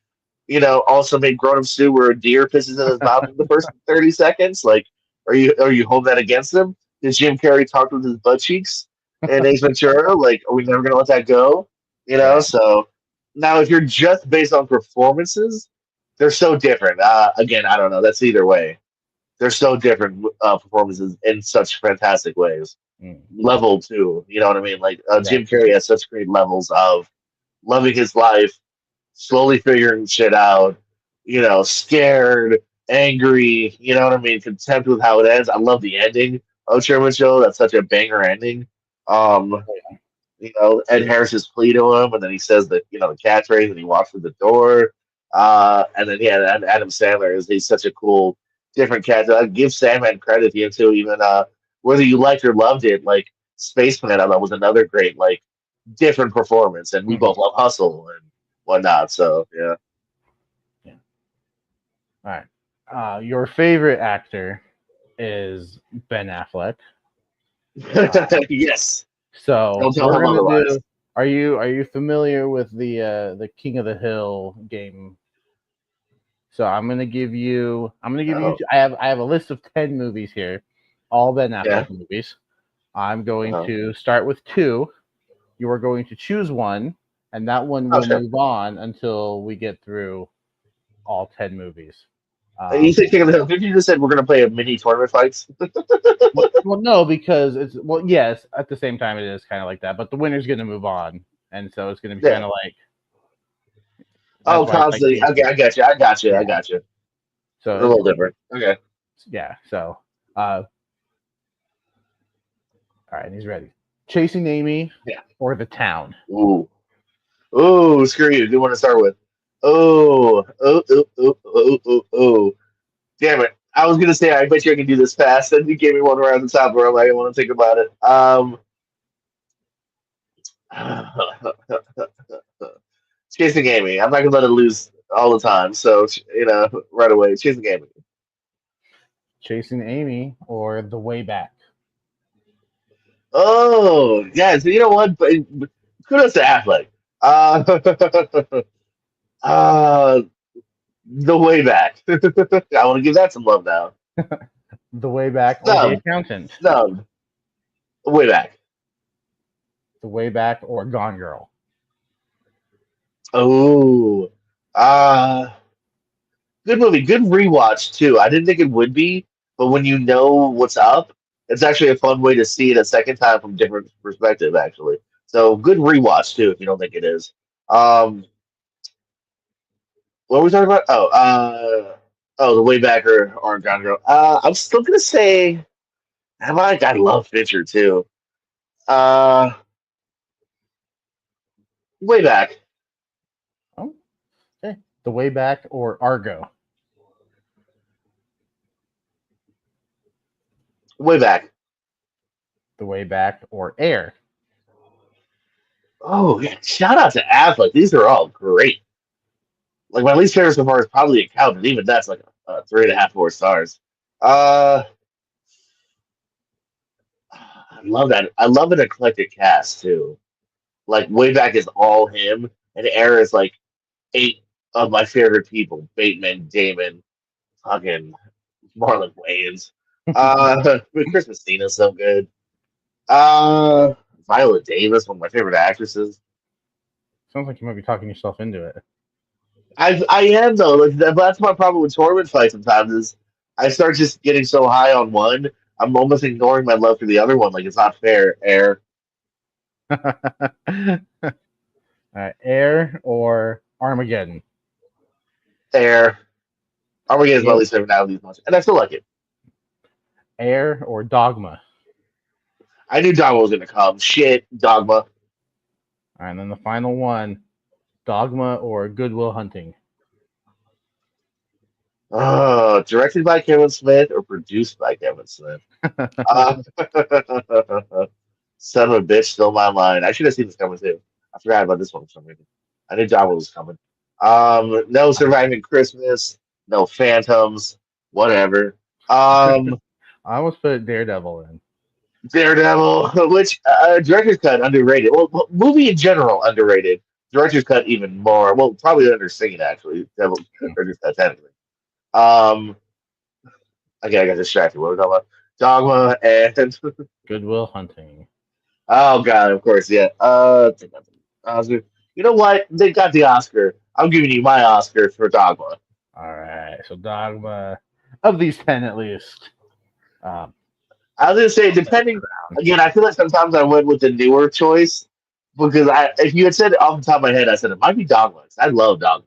also made Grown Up Stew where a deer pisses in his mouth in the first 30 seconds? Like, are you holding that against him? Does Jim Carrey talk with his butt cheeks and Ace Ventura? Like, are we never going to let that go? Yeah. So now if you're just based on performances, they're so different. Again, I don't know. That's either way. They're so different performances in such fantastic ways. Mm. Level too, you know what I mean? Like Yeah. Jim Carrey has such great levels of loving his life, slowly figuring shit out, scared, angry, you know what I mean? Contempt with how it ends. I love the ending of Sherman Show. That's such a banger ending. Um, Ed Harris's plea to him, and then he says that, the catchphrase, and he walks through the door. And then, yeah, and Adam Sandler he's such a cool different cats. I give Sandman credit here too. Even whether you liked or loved it, like Spaceman, I thought was another great like different performance, and we Mhm. both love Hustle and whatnot. So yeah. Yeah. All right. Your favorite actor is Ben Affleck. Um, Yes. so Don't tell we're him gonna otherwise. do. Are you familiar with the King of the Hill game? So I'm gonna give you. Oh, I have a list of 10 movies here, all Ben yeah. Affleck movies. I'm going Uh-huh. to start with two. You are going to choose one, and that one Oh, will sure. move on until we get through all 10 movies. You Um, say King of the Hill? Did you just said we're gonna play a mini tournament fights? well, no, because yes. At the same time, it is kind of like that, but the winner's going to move on, and so it's going to be Yeah. kind of like Oh, that's why it's like constantly. team. Okay, I got you. I got you. Yeah. I got you. So A little different. Okay. yeah. So all right, he's ready. Chasing Amy Yeah. or The Town. Ooh. Ooh. Screw you. Do want to start with? Oh. Oh. Oh. Oh. Oh. Oh. Oh. Damn it. I was gonna say I bet you I can do this fast, and you gave me one right on the top where I'm like, I want to think about it. Chasing Amy. I'm not gonna let it lose all the time. So right away, Chasing Amy. Chasing Amy or The Way Back. Oh, yeah. So you know what? But kudos to Affleck. Uh, uh, the way back. I want to give that some love now. The Way Back or The Snub, Accountant. snub. Way back. The Way Back or Gone Girl. Oh, uh, good movie. Good rewatch too. I didn't think it would be, but when you know what's up, it's actually a fun way to see it a second time from different perspective. Actually, so good rewatch too. If you don't think it is. Um, What were we talking about? The way back or Gone Girl. I'm still gonna say, I love Fincher too. Uh, way back, Oh, okay. The Way Back or Argo. way back. The Way Back or Air. Oh yeah, shout out to Affleck. These are all great. Like my least favorite so far is probably Accountant. Even that's like a 3.5, 4 stars. Uh, I love that. I love an eclectic cast too. Like way back is all him, and Air is like 8 of my favorite people: Bateman, Damon, fucking Marlon Wayans. But Chris Messina's so good. Uh, Viola Davis, one of my favorite actresses. Sounds like you might be talking yourself into it. I am though. Like that's my problem with tournament fights sometimes is I start just getting so high on one, I'm almost ignoring my love for the other one. Like it's not fair. Air, Air or Armageddon. air. Armageddon is my Air, least favorite out of these ones, and I still like it. Air or Dogma. I knew Dogma was gonna come. Shit, Dogma. All right, and then the final one, Dogma or Goodwill Hunting. Directed by Kevin Smith or produced by Kevin Smith. Uh, Son of a bitch, still my mind. I should have seen this coming too. I forgot about this one for some reason. I knew Java was coming. No Surviving Christmas, no Phantoms, whatever. Um, I almost put Daredevil in. Daredevil, which director's cut underrated. Well, movie in general underrated. Director's cut even more. Well, probably underseen actually. Devil director's cut technically. Um, okay, I got distracted. What were we talking about? Dogma and Goodwill Hunting. oh god, of course, yeah. Oscar. You know what? They got the Oscar. I'm giving you my Oscar for Dogma. All right, so Dogma, of these 10 at least. Um, I was gonna say, depending again, I feel like sometimes I went with the newer choice because if you had said it off the top of my head, I said it might be Dogma. I love Dogma.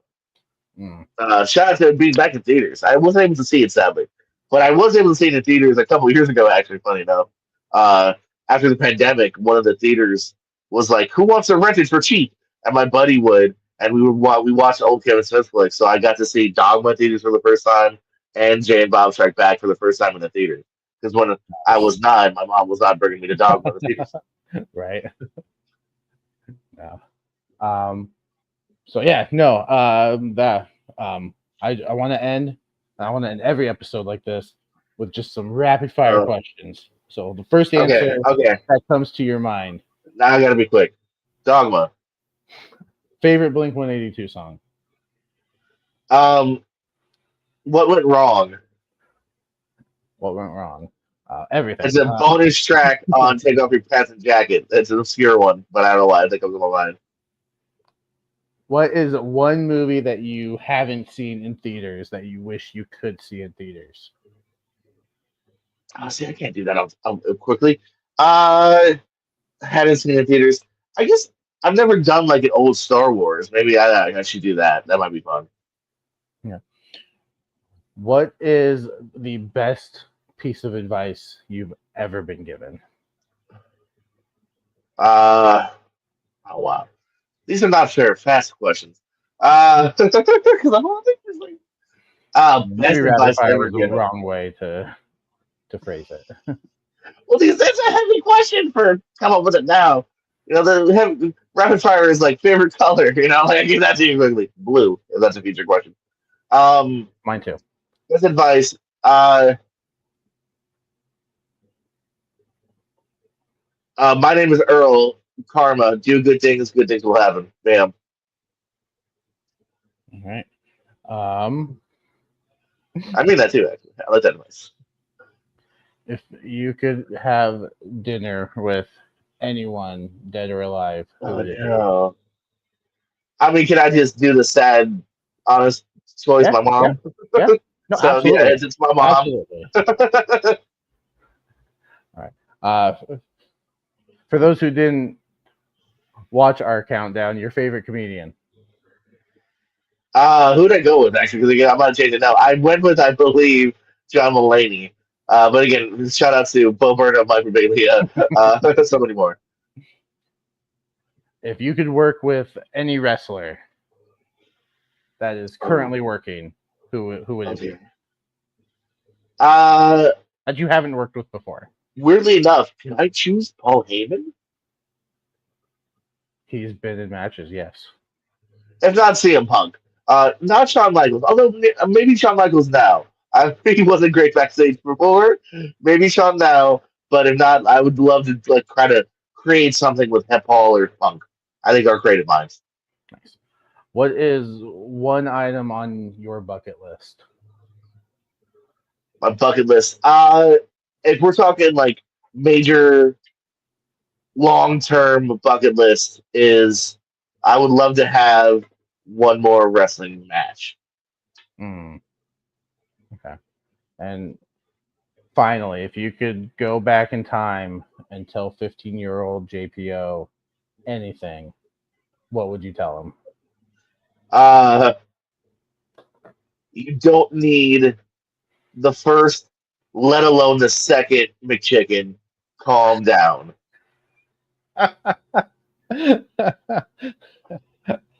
mm. Shout out to it being back in theaters. I wasn't able to see it sadly, but I was able to see it in theaters a couple of years ago. Actually, funny enough, uh, after the pandemic, one of the theaters was like, "Who wants to rent it for cheap?" And my buddy would, and we watched old Kevin Smith flicks. So I got to see Dogma in theaters for the first time. and Jay and Bob Strike Back for the first time in the theater. Because when I was 9, my mom was not bringing me to Dogma in the theaters. Right. No. So yeah, no. I want to end. I want to end every episode like this with just some rapid fire questions. So the first answer that comes to your mind. Now I gotta be quick. Dogma. Favorite Blink-182 song. What went wrong? What went wrong? Everything. It's a bonus track on "Take Off Your Pants and Jacket." It's an obscure one, but I don't know why. I think comes to my mind. What is one movie that you haven't seen in theaters that you wish you could see in theaters? Oh, see, I can't do that quickly. Haven't seen it in theaters. I guess I've never done like an old Star Wars. Maybe I should do that. That might be fun. Yeah. What is the best piece of advice you've ever been given? Oh wow, these are not fair. Fast questions. Because I don't think there's like best advice ever given. The wrong way to phrase it. Well, that's a heavy question for come up with it now. You know, the rapid fire is like favorite color. You know, like I give that to you quickly. Blue, if that's a future question. Mine too. Best advice. My name is Earl. Karma. Do good things will happen. Bam. All right. I mean that too. Actually, I like that advice. If you could have dinner with anyone, dead or alive, who would it be? I mean, can I just do the sad, honest choice? My mom. Yeah. No, so absolutely. Yeah, it's my mom. Absolutely. All right. For those who didn't watch our countdown, your favorite comedian? Who'd I go with actually? Because again, I'm about to change it now. I went with, I believe, John Mulaney. But again, shout out to Bo Burnham, Michael Bailey, so many more. If you could work with any wrestler that is currently working, who would it be? That you haven't worked with before. Weirdly enough, can I choose Paul Heyman? He's been in matches, yes. If not CM Punk. Not Shawn Michaels, although maybe Shawn Michaels now. I think he wasn't great backstage before. Maybe Shawn now, but if not, I would love to like try to create something with Paul or Punk. I think are creative minds. Nice. What is one item on your bucket list? My bucket list. If we're talking like major, long-term bucket list, is I would love to have one more wrestling match. Okay. And finally, if you could go back in time and tell 15-year-old JPO anything, what would you tell him? You don't need the first, let alone the second McChicken. Calm down.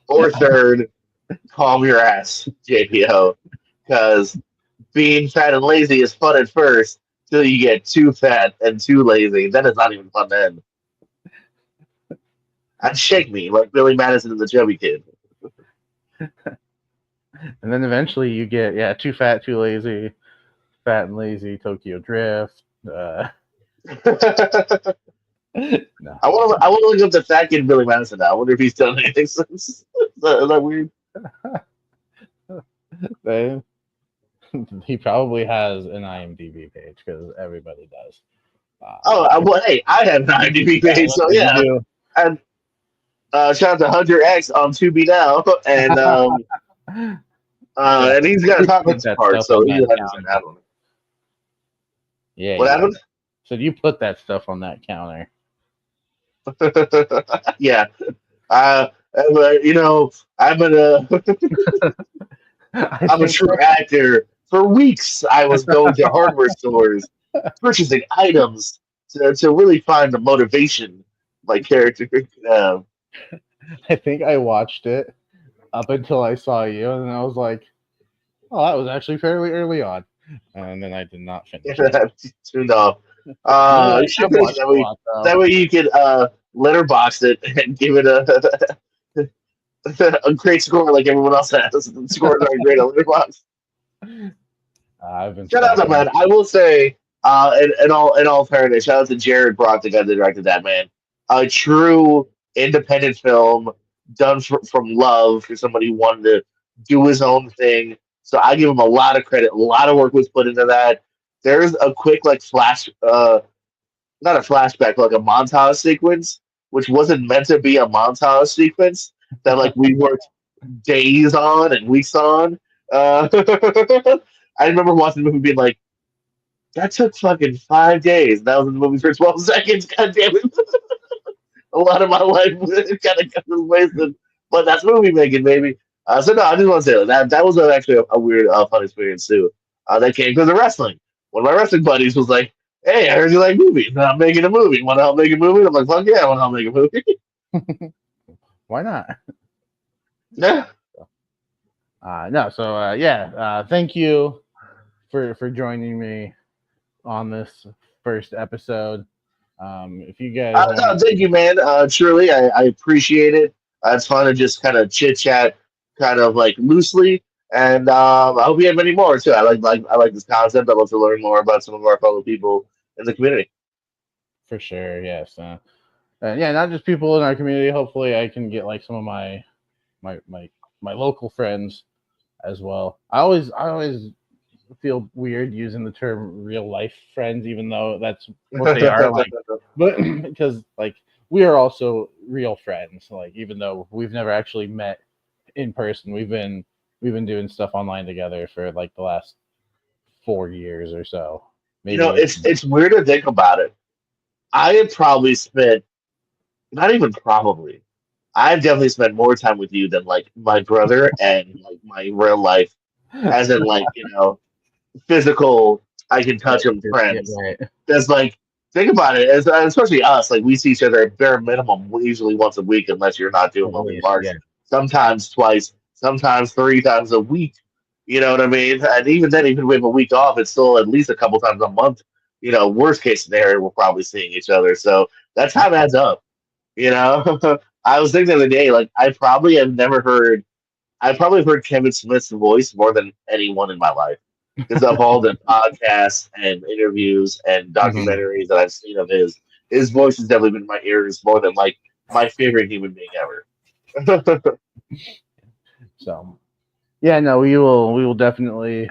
Or third, calm your ass, JPO. Because being fat and lazy is fun at first, till you get too fat and too lazy. Then it's not even fun then. I'd shake me like Billy Madison and the Chubby Kid. And then eventually you get, too fat, too lazy, fat and lazy, Tokyo Drift. No. I want to look up the fat kid Billy Madison now. I wonder if he's done anything since. Is that weird? He probably has an IMDb page because everybody does. Well, hey, I have an IMDb page, so yeah. And shout out to Hunter X on Tubi now, and he's got a comments part, so he understand that one. Yeah. What happened? So you put that stuff on that counter. Yeah. You know, I'm a true actor. For weeks, I was going to hardware stores, purchasing items to really find the motivation my character. I think I watched it up until I saw you, and I was like, Oh, that was actually fairly early on, and then I did not finish it. Tuned off. No, You should I've finish watched that a way. lot though. That way you could letterbox it and give it a great score like everyone else has. The scores are great on letterbox. I've been Shout out to slacking. man. I will say, in all fairness, shout out to Jared Brock, the guy that directed that man. A true independent film done from love for somebody who wanted to do his own thing. So I give him a lot of credit. A lot of work was put into that. There's a quick like flash, not a flashback, like a montage sequence, which wasn't meant to be a montage sequence that like we worked days on and weeks on. I remember watching the movie being like, that took fucking 5 days. That was in the movie for 12 seconds. God damn it. A lot of my life kind of got wasted. But that's movie making, baby. So, no, I just want to say that was actually a weird, fun experience, too. That came because of wrestling. One of my wrestling buddies was like, hey, I heard you like movies. And I'm making a movie. Want to help make a movie? I'm like, fuck yeah, I want to help make a movie. Why not? Yeah. No, so yeah, thank you for joining me on this first episode. If you guys No, want, thank you, man. Truly, I appreciate it. It's fun to just kind of chit chat, kind of like loosely, and I hope you have many more too. I like this concept. I'd love to learn more about some of our fellow people in the community. for sure, yes, yeah, not just people in our community. Hopefully, I can get like some of my my my local friends as well. I always feel weird using the term real life friends, even though that's what they are. Like, but because like we are also real friends. Like, even though we've never actually met in person, we've been doing stuff online together for like the last 4 years or so. You know, Maybe it's weird to think about it. I have probably spent not even probably. I've definitely spent more time with you than like my brother and like my real life, as in like physical. I can touch them yeah, friends. right. That's like think about it, as especially us. Like we see each other at bare minimum, usually once a week, unless you're not doing At moving least, yeah. parts. Sometimes twice, sometimes 3 times a week. You know what I mean? And even then, even if we have a week off, it's still at least a couple times a month. Worst case scenario, we're probably seeing each other. So that time adds up. You know, I was thinking the other day, like I probably have heard Kevin Smith's voice more than anyone in my life because of all the podcasts and interviews and Mhm. documentaries that I've seen of his. His voice has definitely been in my ears more than like my favorite human being ever. So yeah, no, we will definitely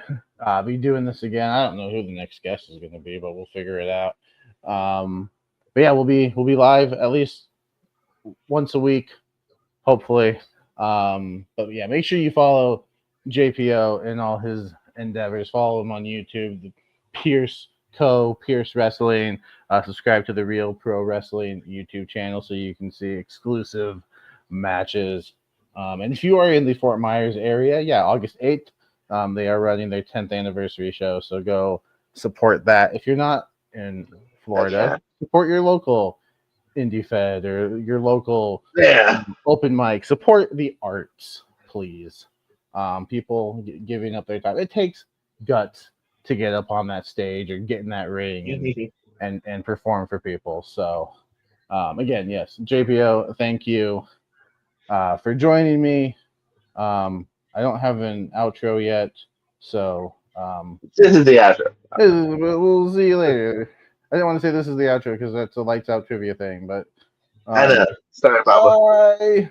be doing this again. I don't know who the next guest is going to be, but we'll figure it out. But yeah, we'll be live at least once a week, hopefully. But yeah, make sure you follow JPO in all his endeavors. Follow him on YouTube, the Pierce Wrestling. Subscribe to the Real Pro Wrestling YouTube channel so you can see exclusive matches. And if you are in the Fort Myers area, yeah, August 8th, they are running their 10th anniversary show. So go support that. If you're not in Heck Florida, yeah. support your local indie fed or your local Yeah. open mic. Support the arts, please. People giving up their time. It takes guts to get up on that stage or get in that ring and perform for people. So again, yes, JPO, thank you for joining me. I don't have an outro yet, so This is the outro. we'll see you later. I didn't want to say this is the outro because that's a lights out trivia thing, but I know. Sorry, Papa. bye.